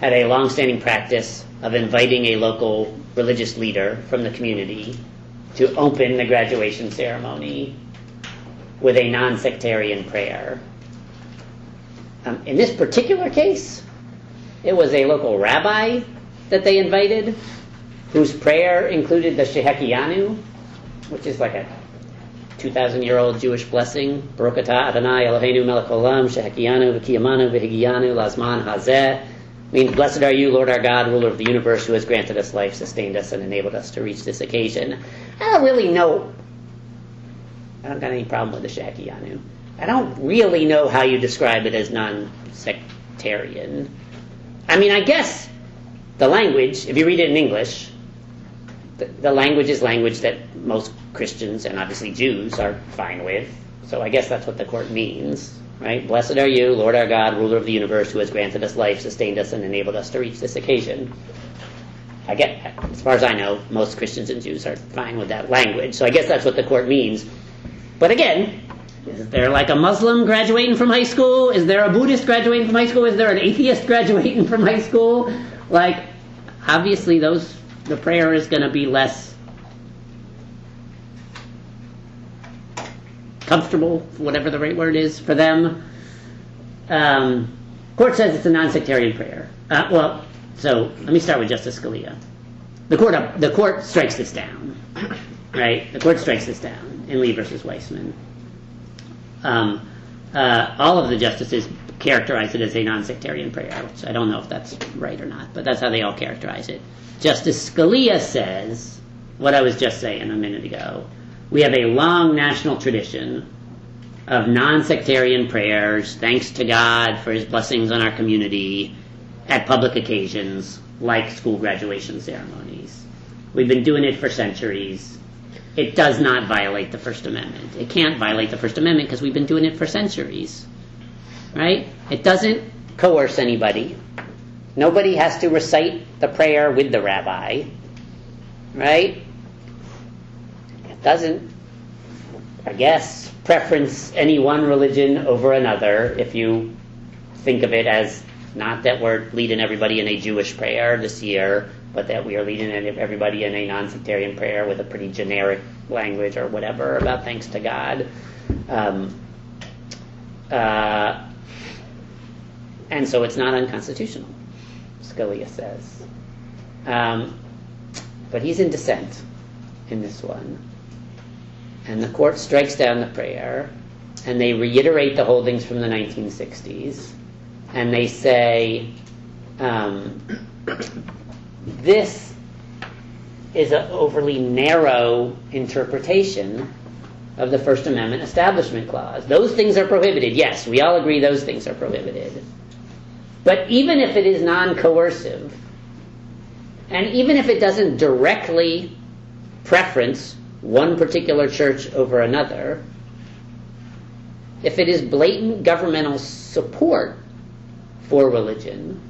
had a long-standing practice of inviting a local religious leader from the community to open the graduation ceremony with a non-sectarian prayer. In this particular case, it was a local rabbi that they invited, whose prayer included the Shehekianu, which is like a 2,000-year-old Jewish blessing. Baruch atah Adonai Eloheinu melech olam, Shehekianu v'kiyamanu v'higianu lazman hazeh. Means, blessed are you, Lord our God, ruler of the universe, who has granted us life, sustained us, and enabled us to reach this occasion. I don't really know. I don't got any problem with the Shehekianu. I don't really know how you describe it as non-sectarian. I mean, I guess the language, if you read it in English, the language is language that most Christians and obviously Jews are fine with. So I guess that's what the court means, right? Blessed are you, Lord our God, ruler of the universe, who has granted us life, sustained us, and enabled us to reach this occasion. As far as I know, most Christians and Jews are fine with that language. So I guess that's what the court means. But again, is there like a Muslim graduating from high school? Is there a Buddhist graduating from high school? Is there an atheist graduating from high school? Like, obviously the prayer is going to be less comfortable, whatever the right word is, for them. Court says it's a non-sectarian prayer. So let me start with Justice Scalia. The court strikes this down, right? The court strikes this down in Lee versus Weissman. All of the justices characterize it as a non-sectarian prayer, which I don't know if that's right or not, but that's how they all characterize it. Justice Scalia says what I was just saying a minute ago. We have a long national tradition of non-sectarian prayers, thanks to God for his blessings on our community, at public occasions like school graduation ceremonies. We've been doing it for centuries. It does not violate the First Amendment. It can't violate the First Amendment because we've been doing it for centuries. Right? It doesn't coerce anybody. Nobody has to recite the prayer with the rabbi. Right? It doesn't, I guess, preference any one religion over another if you think of it as not that we're leading everybody in a Jewish prayer this year, but that we are leading everybody in a non-sectarian prayer with a pretty generic language or whatever about thanks to God. And so it's not unconstitutional, Scalia says. But he's in dissent in this one. And the court strikes down the prayer, and they reiterate the holdings from the 1960s, and they say, this is an overly narrow interpretation of the First Amendment Establishment Clause. Those things are prohibited. Yes, we all agree those things are prohibited. But even if it is non-coercive, and even if it doesn't directly preference one particular church over another, if it is blatant governmental support for religion,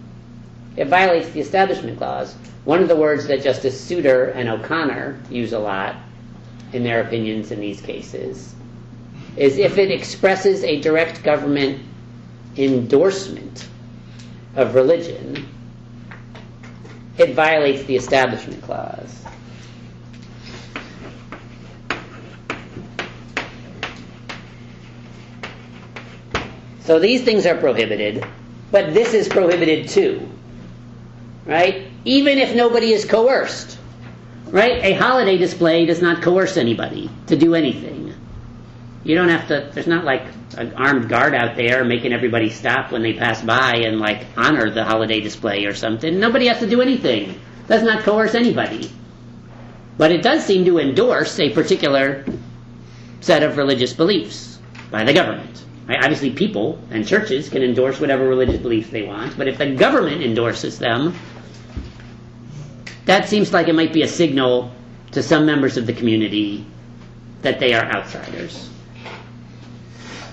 it violates the Establishment Clause. One of the words that Justice Souter and O'Connor use a lot in their opinions in these cases is if it expresses a direct government endorsement of religion, it violates the Establishment Clause. So these things are prohibited, but this is prohibited too, right? Even if nobody is coerced, right? A holiday display does not coerce anybody to do anything. You don't have to, there's not like an armed guard out there making everybody stop when they pass by and like honor the holiday display or something. Nobody has to do anything. It does not coerce anybody. But it does seem to endorse a particular set of religious beliefs by the government. Right? Obviously people and churches can endorse whatever religious beliefs they want, but if the government endorses them, that seems like it might be a signal to some members of the community that they are outsiders.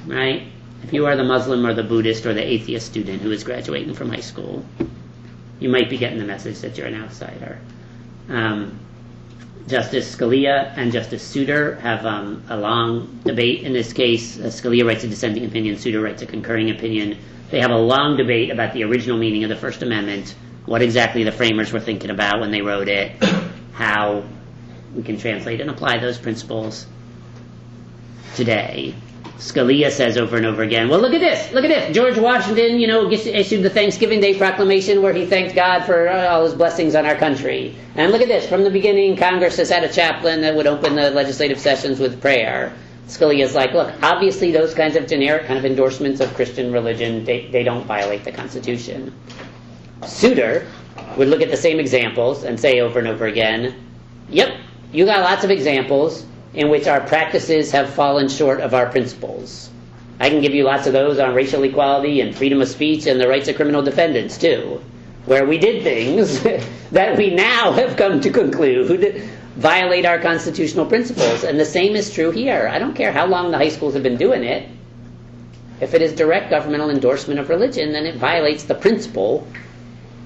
Right? If you are the Muslim or the Buddhist or the atheist student who is graduating from high school, you might be getting the message that you're an outsider. Justice Scalia and Justice Souter have a long debate in this case. Scalia writes a dissenting opinion, Souter writes a concurring opinion. They have a long debate about the original meaning of the First Amendment, what exactly the framers were thinking about when they wrote it, how we can translate and apply those principles today. Scalia says over and over again, well, look at this. George Washington, issued the Thanksgiving Day Proclamation where he thanked God for all his blessings on our country. And look at this. From the beginning, Congress has had a chaplain that would open the legislative sessions with prayer. Scalia's like, look, obviously those kinds of generic kind of endorsements of Christian religion, they don't violate the Constitution. Souter would look at the same examples and say over and over again, yep, you got lots of examples in which our practices have fallen short of our principles. I can give you lots of those on racial equality and freedom of speech and the rights of criminal defendants too, where we did things that we now have come to conclude violate our constitutional principles. And the same is true here. I don't care how long the high schools have been doing it. If it is direct governmental endorsement of religion, then it violates the principle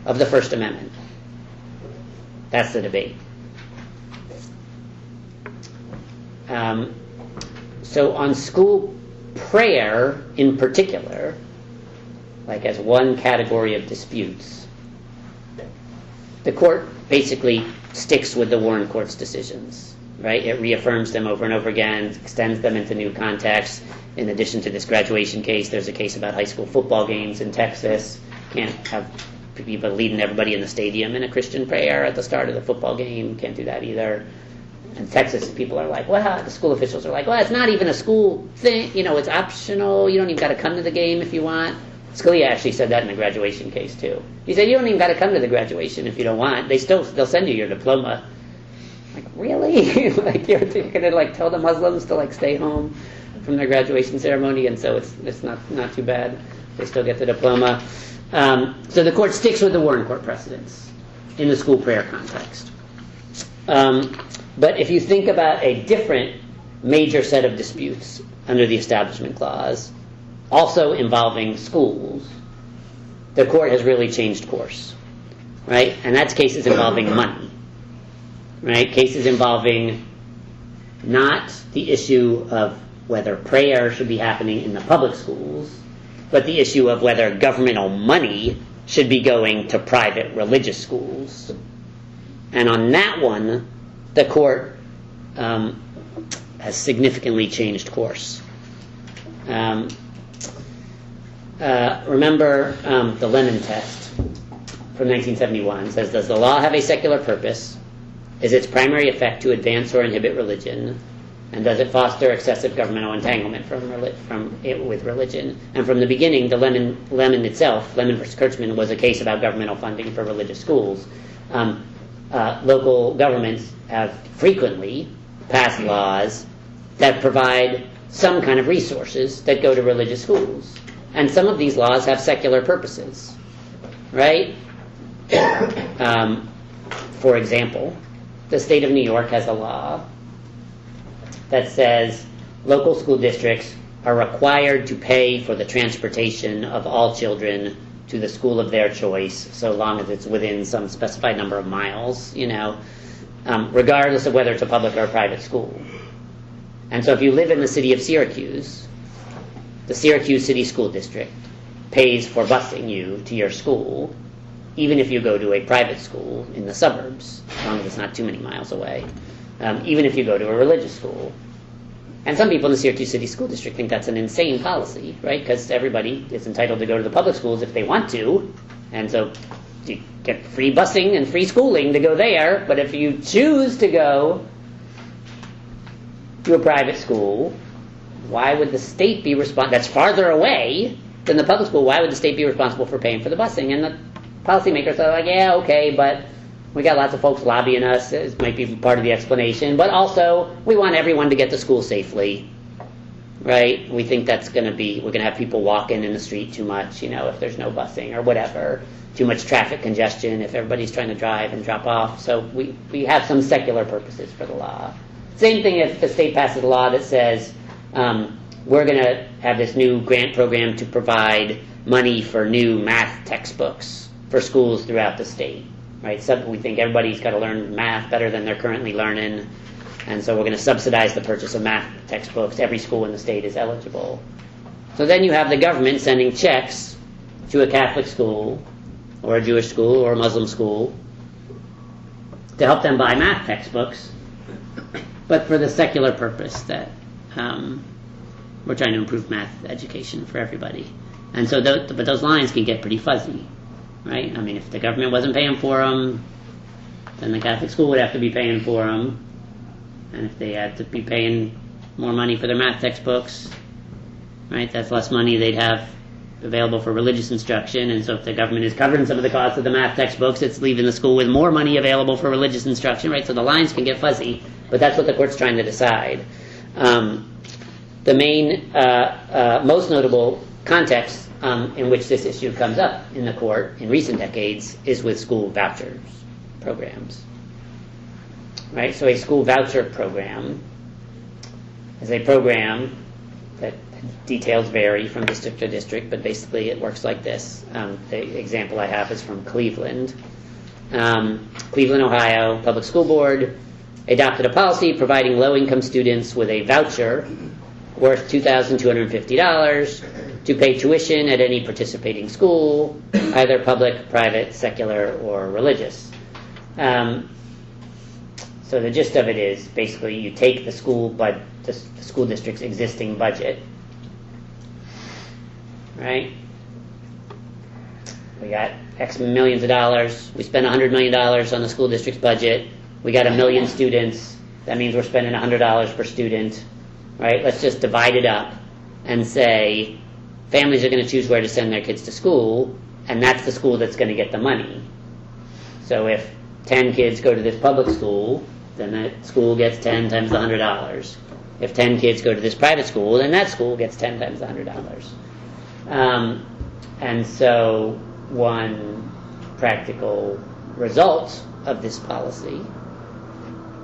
of the First Amendment. That's the debate. So on school prayer in particular, like as one category of disputes, the court basically sticks with the Warren Court's decisions, right? It reaffirms them over and over again, extends them into new contexts. In addition to this graduation case, there's a case about high school football games in Texas. Can't have people leading everybody in the stadium in a Christian prayer at the start of the football game. Can't do that either. In Texas, people are like, well, the school officials are like, well, it's not even a school thing. It's optional. You don't even got to come to the game if you want. Scalia actually said that in the graduation case, too. He said, you don't even got to come to the graduation if you don't want. They'll send you your diploma. Like, really? Like, you're going to, tell the Muslims to, stay home from their graduation ceremony, and so it's not too bad. They still get the diploma. So the court sticks with the Warren Court precedents in the school prayer context. But if you think about a different major set of disputes under the Establishment Clause, also involving schools, the court has really changed course, right? And that's cases involving money, right? Cases involving not the issue of whether prayer should be happening in the public schools, but the issue of whether governmental money should be going to private religious schools. And on that one, the court has significantly changed course. Remember the Lemon test from 1971 says, does the law have a secular purpose? Is its primary effect to advance or inhibit religion? And does it foster excessive governmental entanglement with religion? And from the beginning, the Lemon itself, Lemon versus Kurtzman, was a case about governmental funding for religious schools. Local governments have frequently passed laws that provide some kind of resources that go to religious schools. And some of these laws have secular purposes, right? For example, the state of New York has a law that says local school districts are required to pay for the transportation of all children to the school of their choice, so long as it's within some specified number of miles, regardless of whether it's a public or a private school. And so if you live in the city of Syracuse, the Syracuse City School District pays for busing you to your school, even if you go to a private school in the suburbs, as long as it's not too many miles away, even if you go to a religious school. And some people in the Syracuse City School District think that's an insane policy, right? Because everybody is entitled to go to the public schools if they want to, and so you get free busing and free schooling to go there, but if you choose to go to a private school, why would the state be responsible? That's farther away than the public school. Why would the state be responsible for paying for the busing? And the policymakers are like, yeah, okay, but we got lots of folks lobbying us. It might be part of the explanation. But also, we want everyone to get to school safely, right? We think that's going to be, we're going to have people walking in the street too much, if there's no busing or whatever. Too much traffic congestion if everybody's trying to drive and drop off. So we have some secular purposes for the law. Same thing if the state passes a law that says, we're going to have this new grant program to provide money for new math textbooks for schools throughout the state, right? So we think everybody's got to learn math better than they're currently learning, and so we're going to subsidize the purchase of math textbooks. Every school in the state is eligible. So then you have the government sending checks to a Catholic school or a Jewish school or a Muslim school to help them buy math textbooks, but for the secular purpose that we're trying to improve math education for everybody. And so, but those lines can get pretty fuzzy, right? I mean, if the government wasn't paying for them, then the Catholic school would have to be paying for them. And if they had to be paying more money for their math textbooks, right, that's less money they'd have available for religious instruction. And so if the government is covering some of the costs of the math textbooks, it's leaving the school with more money available for religious instruction, right? So the lines can get fuzzy, but that's what the court's trying to decide. The main, most notable context in which this issue comes up in the court in recent decades is with school vouchers programs. Right? So a school voucher program is a program that details vary from district to district, but basically it works like this. The example I have is from Cleveland. Cleveland, Ohio Public School Board adopted a policy providing low-income students with a voucher worth $2,250 to pay tuition at any participating school, either public, private, secular, or religious. So the gist of it is basically you take the school district's existing budget, right? We got X millions of dollars. We spend $100 million on the school district's budget. We got 1 million students. That means we're spending $100 per student, right? Let's just divide it up and say families are going to choose where to send their kids to school, and that's the school that's going to get the money. So if 10 kids go to this public school, then that school gets 10 times the $100. If 10 kids go to this private school, then that school gets 10 times the $100. And so one practical result of this policy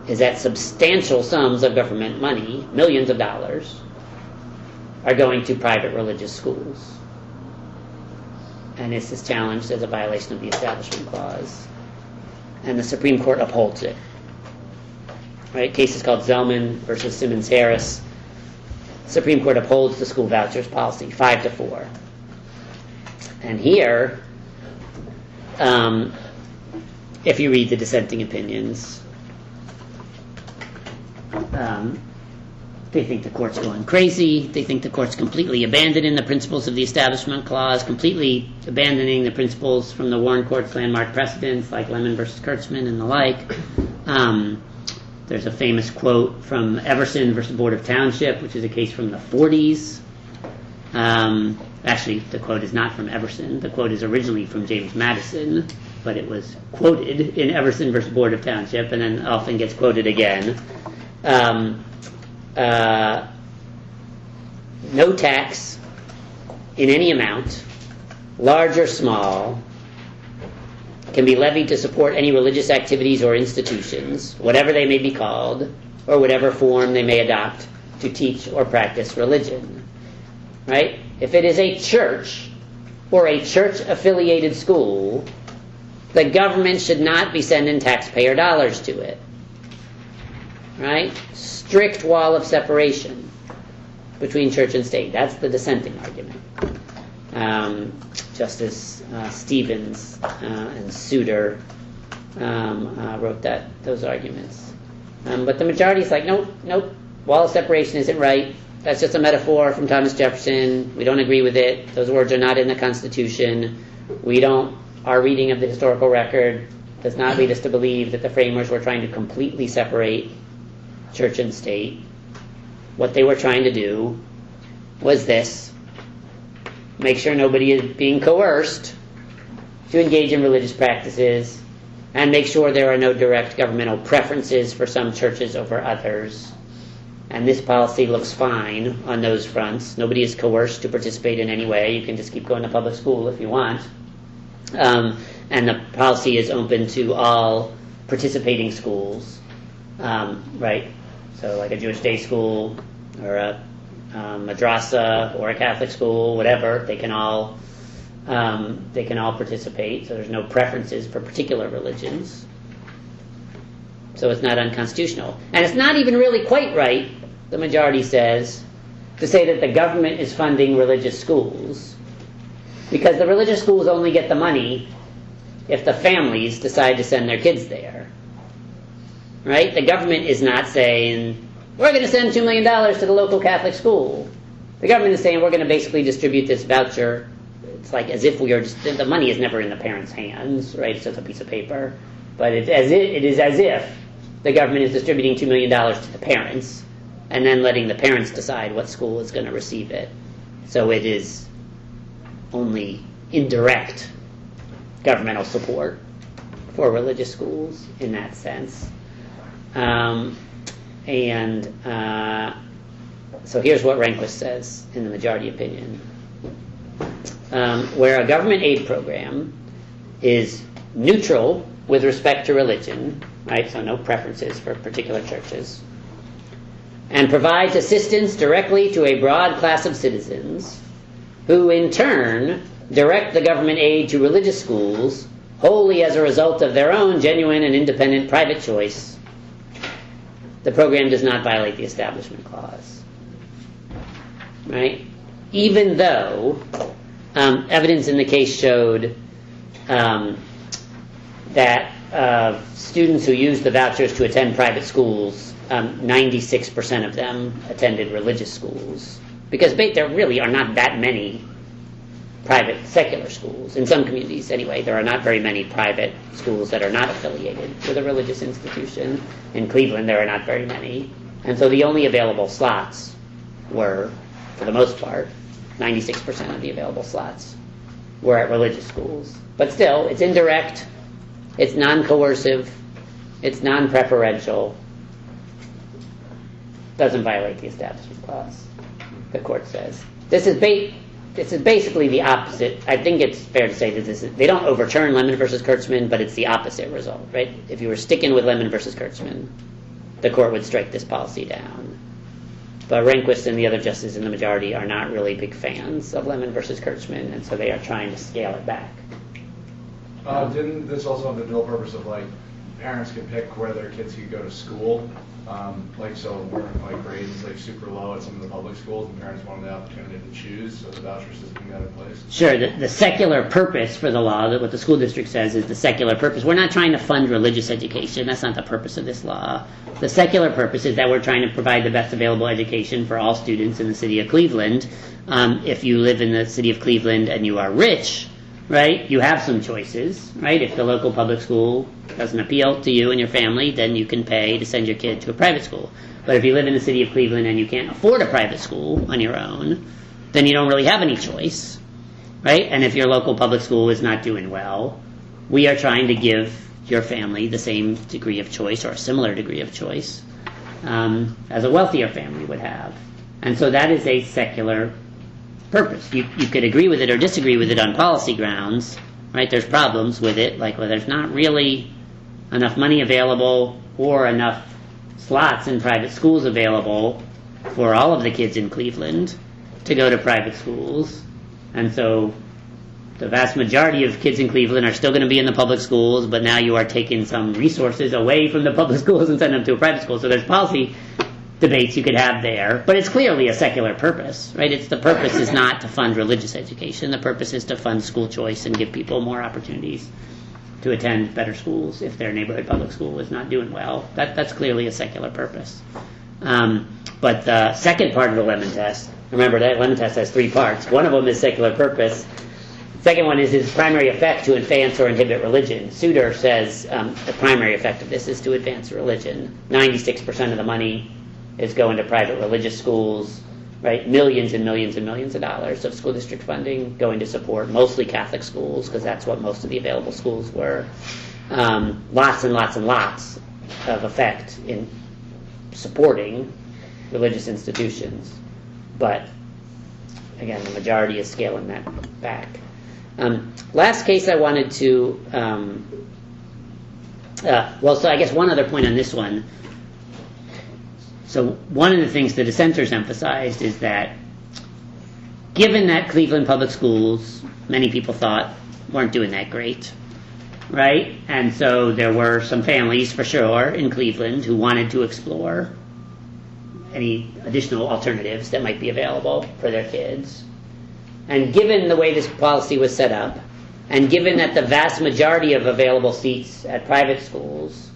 is that substantial sums of government money, millions of dollars, are going to private religious schools. And this is challenged as a violation of the Establishment Clause. And the Supreme Court upholds it. Right? Case is called Zellman versus Simmons-Harris. Supreme Court upholds the school vouchers policy 5-4. And here, if you read the dissenting opinions, They think the court's going crazy. They think the court's completely abandoning the principles of the Establishment Clause, completely abandoning the principles from the Warren Court's landmark precedents like Lemon versus Kurtzman and the like. There's a famous quote from Everson versus Board of Township, which is a case from the 40s. Actually, the quote is not from Everson. The quote is originally from James Madison, but it was quoted in Everson versus Board of Township, and then often gets quoted again. No tax in any amount, large or small, can be levied to support any religious activities or institutions, whatever they may be called, or whatever form they may adopt to teach or practice religion. Right? If it is a church or a church-affiliated school, the government should not be sending taxpayer dollars to it. Right? Strict wall of separation between church and state. That's the dissenting argument. Justice Stevens and Souter wrote those arguments. But the majority is like, nope, wall of separation isn't right. That's just a metaphor from Thomas Jefferson. We don't agree with it. Those words are not in the Constitution. Our reading of the historical record does not lead us to believe that the framers were trying to completely separate church and state. What they were trying to do was this: make sure nobody is being coerced to engage in religious practices, and make sure there are no direct governmental preferences for some churches over others. And this policy looks fine on those fronts. Nobody is coerced to participate in any way. You can just keep going to public school if you want. And the policy is open to all participating schools, right? So like a Jewish day school or a madrasa or a Catholic school, whatever, they can all participate. So there's no preferences for particular religions. So it's not unconstitutional. And it's not even really quite right, the majority says, to say that the government is funding religious schools, because the religious schools only get the money if the families decide to send their kids there. Right? The government is not saying, we're going to send $2 million to the local Catholic school. The government is saying, we're going to basically distribute this voucher. It's like as if the money is never in the parents' hands, right? It's just a piece of paper. But it is as if the government is distributing $2 million to the parents and then letting the parents decide what school is going to receive it. So it is only indirect governmental support for religious schools in that sense. So here's what Rehnquist says in the majority opinion. Where a government aid program is neutral with respect to religion, right, so no preferences for particular churches, and provides assistance directly to a broad class of citizens who in turn direct the government aid to religious schools wholly as a result of their own genuine and independent private choice, the program does not violate the Establishment Clause. Right? Even though evidence in the case showed that students who used the vouchers to attend private schools, 96% of them attended religious schools. Because there really are not that many private secular schools. In some communities, anyway, there are not very many private schools that are not affiliated with a religious institution. In Cleveland, there are not very many. And so the only available slots were, for the most part, 96% of the available slots were at religious schools. But still, it's indirect, it's non-coercive, it's non-preferential, doesn't violate the Establishment Clause, the court says. This is basically the opposite. I think it's fair to say that they don't overturn Lemon versus Kurtzman, but it's the opposite result, right? If you were sticking with Lemon versus Kurtzman, the court would strike this policy down. But Rehnquist and the other justices in the majority are not really big fans of Lemon versus Kurtzman, and so they are trying to scale it back. Didn't this also have the dual purpose of parents could pick where their kids could go to school. Like, so weren't like grades like super low at some of the public schools, and parents wanted the opportunity to choose, so the voucher system got in place. Sure, the secular purpose for the law, that what the school district says is the secular purpose. We're not trying to fund religious education. That's not the purpose of this law. The secular purpose is that we're trying to provide the best available education for all students in the city of Cleveland. If you live in the city of Cleveland and you are rich, right, you have some choices, right? If the local public school doesn't appeal to you and your family, then you can pay to send your kid to a private school. But if you live in the city of Cleveland and you can't afford a private school on your own, then you don't really have any choice, right? And if your local public school is not doing well, we are trying to give your family the same degree of choice or a similar degree of choice as a wealthier family would have. And so that is a secular purpose. You could agree with it or disagree with it on policy grounds, right? There's problems with it, like, well, there's not really enough money available or enough slots in private schools available for all of the kids in Cleveland to go to private schools. And so the vast majority of kids in Cleveland are still going to be in the public schools, but now you are taking some resources away from the public schools and sending them to a private school. So there's policy debates you could have there, but it's clearly a secular purpose, right? The purpose is not to fund religious education. The purpose is to fund school choice and give people more opportunities to attend better schools if their neighborhood public school is not doing well. That's clearly a secular purpose. But the second part of the lemon test, remember that lemon test has three parts. One of them is secular purpose. Second one is its primary effect to advance or inhibit religion. Souter says the primary effect of this is to advance religion. 96% of the money is going to private religious schools, right? Millions and millions and millions of dollars of school district funding going to support mostly Catholic schools, because that's what most of the available schools were. Lots and lots and lots of effect in supporting religious institutions. But, again, the majority is scaling that back. Last case I wanted to... so I guess one other point on this one. So one of the things the dissenters emphasized is that given that Cleveland public schools, many people thought, weren't doing that great, right? And so there were some families, for sure, in Cleveland who wanted to explore any additional alternatives that might be available for their kids. And given the way this policy was set up, and given that the vast majority of available seats at private schools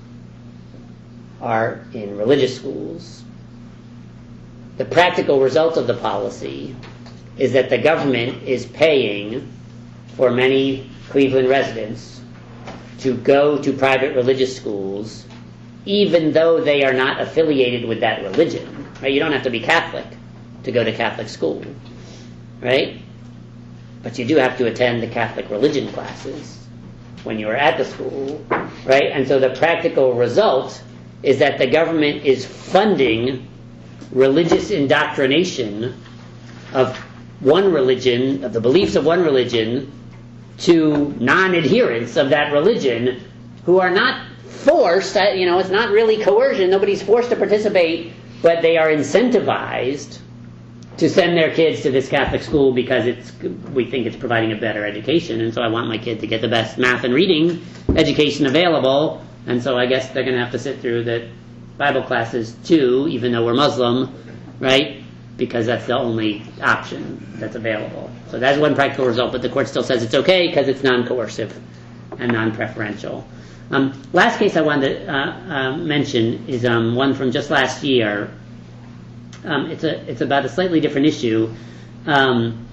are in religious schools, the practical result of the policy is that the government is paying for many Cleveland residents to go to private religious schools even though they are not affiliated with that religion. Right? You don't have to be Catholic to go to Catholic school, right? But you do have to attend the Catholic religion classes when you are at the school, right? And so the practical result is that the government is funding religious indoctrination of one religion, of the beliefs of one religion, to non-adherents of that religion who are not forced, it's not really coercion, nobody's forced to participate, but they are incentivized to send their kids to this Catholic school because we think it's providing a better education, and so I want my kid to get the best math and reading education available, and so I guess they're going to have to sit through the Bible classes too, even though we're Muslim, right? Because that's the only option that's available. So that's one practical result, but the court still says it's okay because it's non-coercive and non-preferential. Last case I wanted to mention is one from just last year. It's about a slightly different issue, and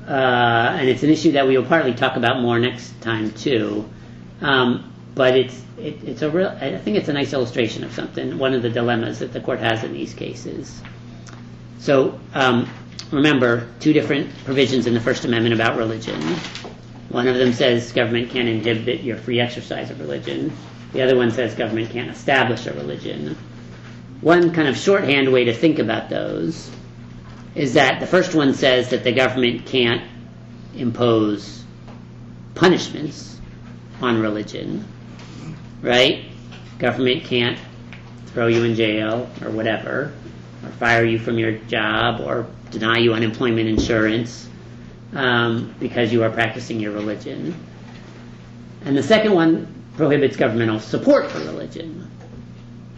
it's an issue that we will partly talk about more next time too. But it's a real. I think it's a nice illustration of something. One of the dilemmas that the court has in these cases. So remember, two different provisions in the First Amendment about religion. One of them says government can't inhibit your free exercise of religion. The other one says government can't establish a religion. One kind of shorthand way to think about those is that the first one says that the government can't impose punishments on religion, right? Government can't throw you in jail or whatever, or fire you from your job, or deny you unemployment insurance because you are practicing your religion. And the second one prohibits governmental support for religion,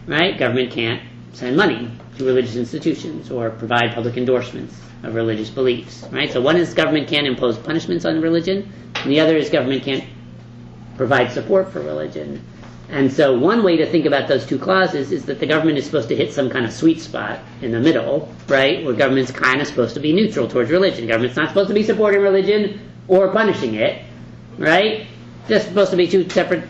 right? Government can't send money to religious institutions or provide public endorsements of religious beliefs, right? So one is government can't impose punishments on religion, and the other is government can't provide support for religion. And so one way to think about those two clauses is that the government is supposed to hit some kind of sweet spot in the middle, right, where government's kind of supposed to be neutral towards religion. Government's not supposed to be supporting religion or punishing it, right? Just supposed to be two separate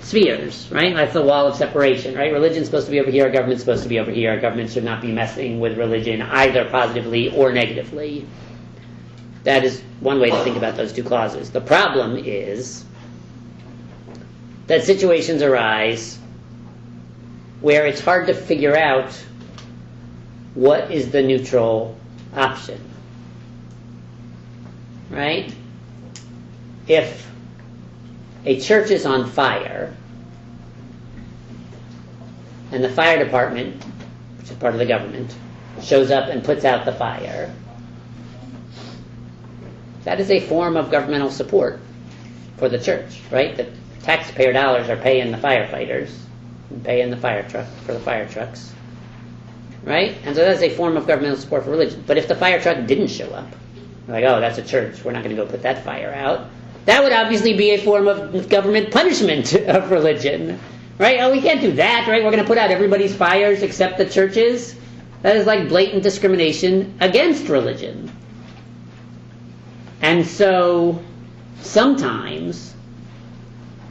spheres, right? That's the wall of separation, right? Religion's supposed to be over here, government's supposed to be over here. Government should not be messing with religion either positively or negatively. That is one way to think about those two clauses. The problem is that situations arise where it's hard to figure out what is the neutral option, right? If a church is on fire and the fire department, which is part of the government, shows up and puts out the fire, that is a form of governmental support for the church, right? The taxpayer dollars are paying the firefighters and paying the fire truck for the fire trucks, right? And so that's a form of governmental support for religion. But if the fire truck didn't show up, like, oh, that's a church, we're not going to go put that fire out, that would obviously be a form of government punishment of religion, right? Oh, we can't do that, right? We're going to put out everybody's fires except the churches. That is like blatant discrimination against religion. And so sometimes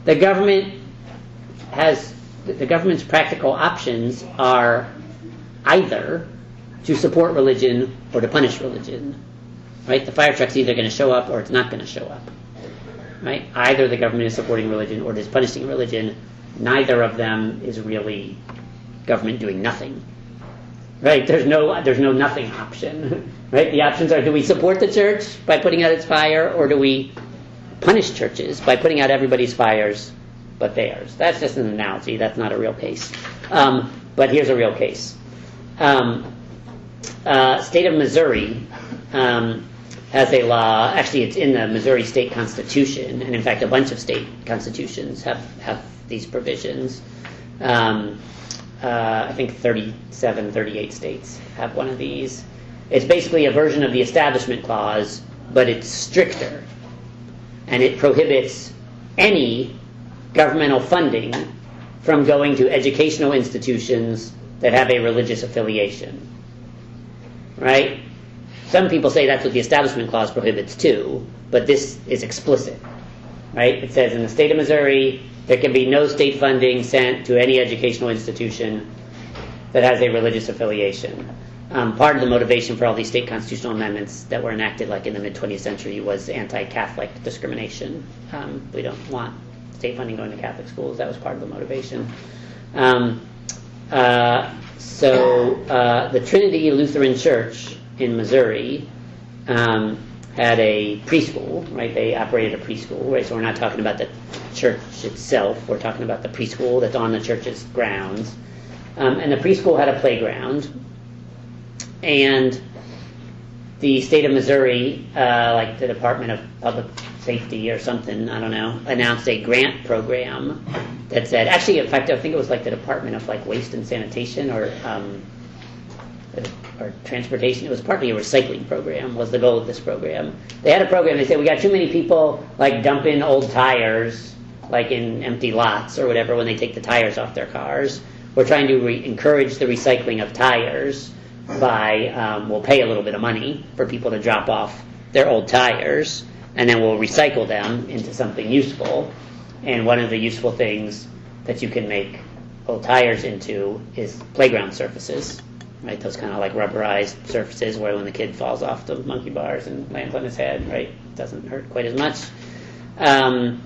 the government's practical options are either to support religion or to punish religion, right? The fire truck's either going to show up or it's not going to show up, right? Either the government is supporting religion or it is punishing religion. Neither of them is really government doing nothing, right? There's no nothing option, right? The options are: do we support the church by putting out its fire, or do we punish churches by putting out everybody's fires but theirs? That's just an analogy. That's not a real case. But here's a real case. State of Missouri has a law. Actually, it's in the Missouri State Constitution, and in fact, a bunch of state constitutions have these provisions. I think 38 states have one of these. It's basically a version of the Establishment Clause, but it's stricter. And it prohibits any governmental funding from going to educational institutions that have a religious affiliation. Right? Some people say that's what the Establishment Clause prohibits too, but this is explicit. Right? It says in the state of Missouri, there can be no state funding sent to any educational institution that has a religious affiliation. Part of the motivation for all these state constitutional amendments that were enacted like in the mid-20th century was anti-Catholic discrimination. We don't want state funding going to Catholic schools. That was part of the motivation. The Trinity Lutheran Church in Missouri had a preschool, right? They operated a preschool, right? So we're not talking about the church itself. We're talking about the preschool that's on the church's grounds. And the preschool had a playground. And the state of Missouri, like the Department of Public Safety or something, I don't know, announced a grant program that said, actually, in fact, I think it was like the Department of like Waste and Sanitation or Transportation. It was partly a recycling program was the goal of this program. They had a program, they said, we got too many people like dumping old tires like in empty lots or whatever when they take the tires off their cars. We're trying to encourage the recycling of tires by, we'll pay a little bit of money for people to drop off their old tires, and then we'll recycle them into something useful. And one of the useful things that you can make old tires into is playground surfaces, right? Those kind of like rubberized surfaces where when the kid falls off the monkey bars and lands on his head, right, it doesn't hurt quite as much. And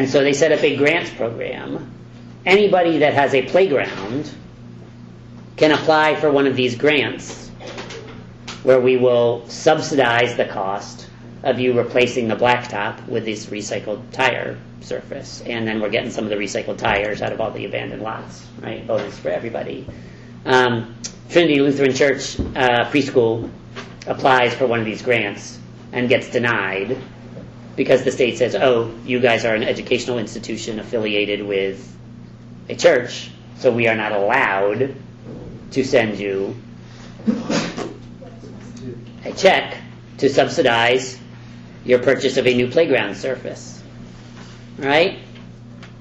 so they set up a grants program. Anybody that has a playground can apply for one of these grants where we will subsidize the cost of you replacing the blacktop with this recycled tire surface. And then we're getting some of the recycled tires out of all the abandoned lots, right? Bonus for everybody. Trinity Lutheran Church preschool applies for one of these grants and gets denied. because the state says, oh, you guys are an educational institution affiliated with a church, so we are not allowed to send you a check to subsidize your purchase of a new playground surface. Right?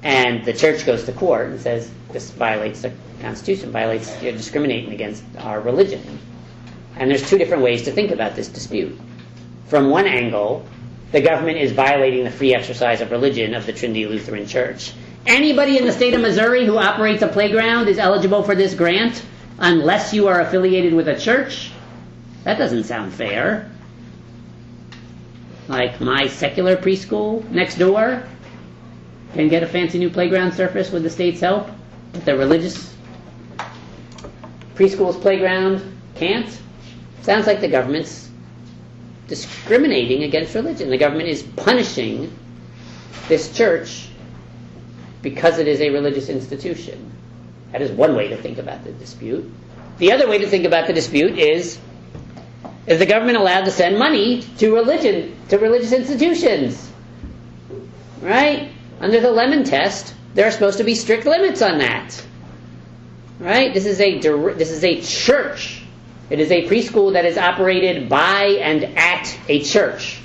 And the church goes to court and says, this violates the Constitution, you're discriminating against our religion. And there's two different ways to think about this dispute. From one angle, the government is violating the free exercise of religion of the Trinity Lutheran Church. Anybody in the state of Missouri who operates a playground is eligible for this grant unless you are affiliated with a church? That doesn't sound fair. Like my secular preschool next door can get a fancy new playground surface with the state's help, but the religious preschool's playground can't? Sounds like the government's discriminating against religion. The government is punishing this church because it is a religious institution. That is one way to think about the dispute. The other way to think about the dispute is the government allowed to send money to religious institutions? Right? Under the Lemon Test, there are supposed to be strict limits on that. Right? This is a church. It is a preschool that is operated by and at a church.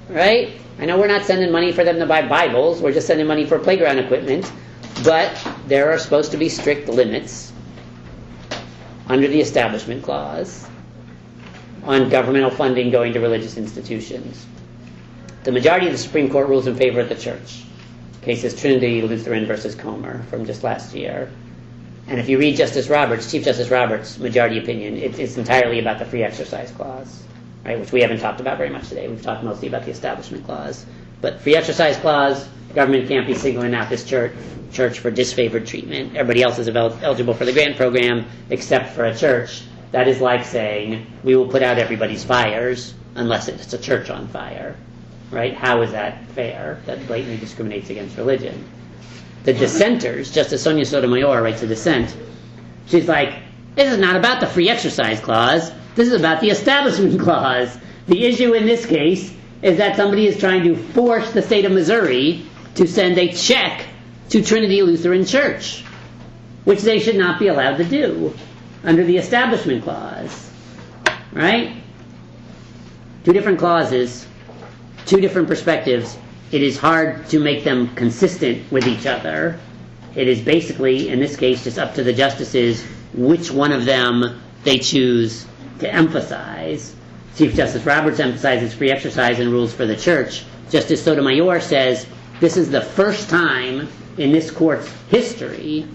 Right? I know we're not sending money for them to buy Bibles. We're just sending money for playground equipment. But there are supposed to be strict limits under the Establishment Clause on governmental funding going to religious institutions. The majority of the Supreme Court rules in favor of the church. Cases Trinity Lutheran versus Comer from just last year. And if you read Chief Justice Roberts' majority opinion, it's entirely about the Free Exercise Clause, right? Which we haven't talked about very much today. We've talked mostly about the Establishment Clause. But Free Exercise Clause, government can't be singling out this church for disfavored treatment. Everybody else is eligible for the grant program except for a church. That is like saying, we will put out everybody's fires unless it's a church on fire. Right? How is that fair? That blatantly discriminates against religion. The dissenters, Justice Sonia Sotomayor writes a dissent. She's like, this is not about the Free Exercise Clause. This is about the Establishment Clause. The issue in this case is that somebody is trying to force the state of Missouri to send a check to Trinity Lutheran Church, which they should not be allowed to do under the Establishment Clause. Right? Two different clauses, two different perspectives. It is hard to make them consistent with each other. It is basically, in this case, just up to the justices which one of them they choose to emphasize. Chief Justice Roberts emphasizes free exercise and rules for the church. Justice Sotomayor says this is the first time in this court's history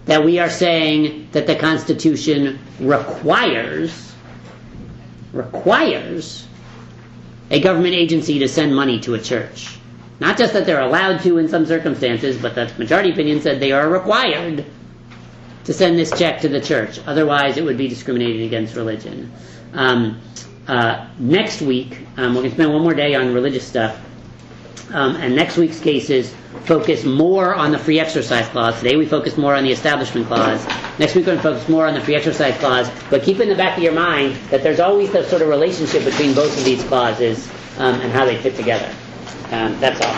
that we are saying that the Constitution requires a government agency to send money to a church. Not just that they're allowed to in some circumstances, but the majority opinion said they are required to send this check to the church. Otherwise, it would be discriminating against religion. Next week, we're going to spend one more day on religious stuff. And next week's cases focus more on the Free Exercise Clause. Today we focus more on the Establishment Clause. Next week we're going to focus more on the Free Exercise Clause. But keep in the back of your mind that there's always the sort of relationship between both of these clauses and how they fit together. That's all.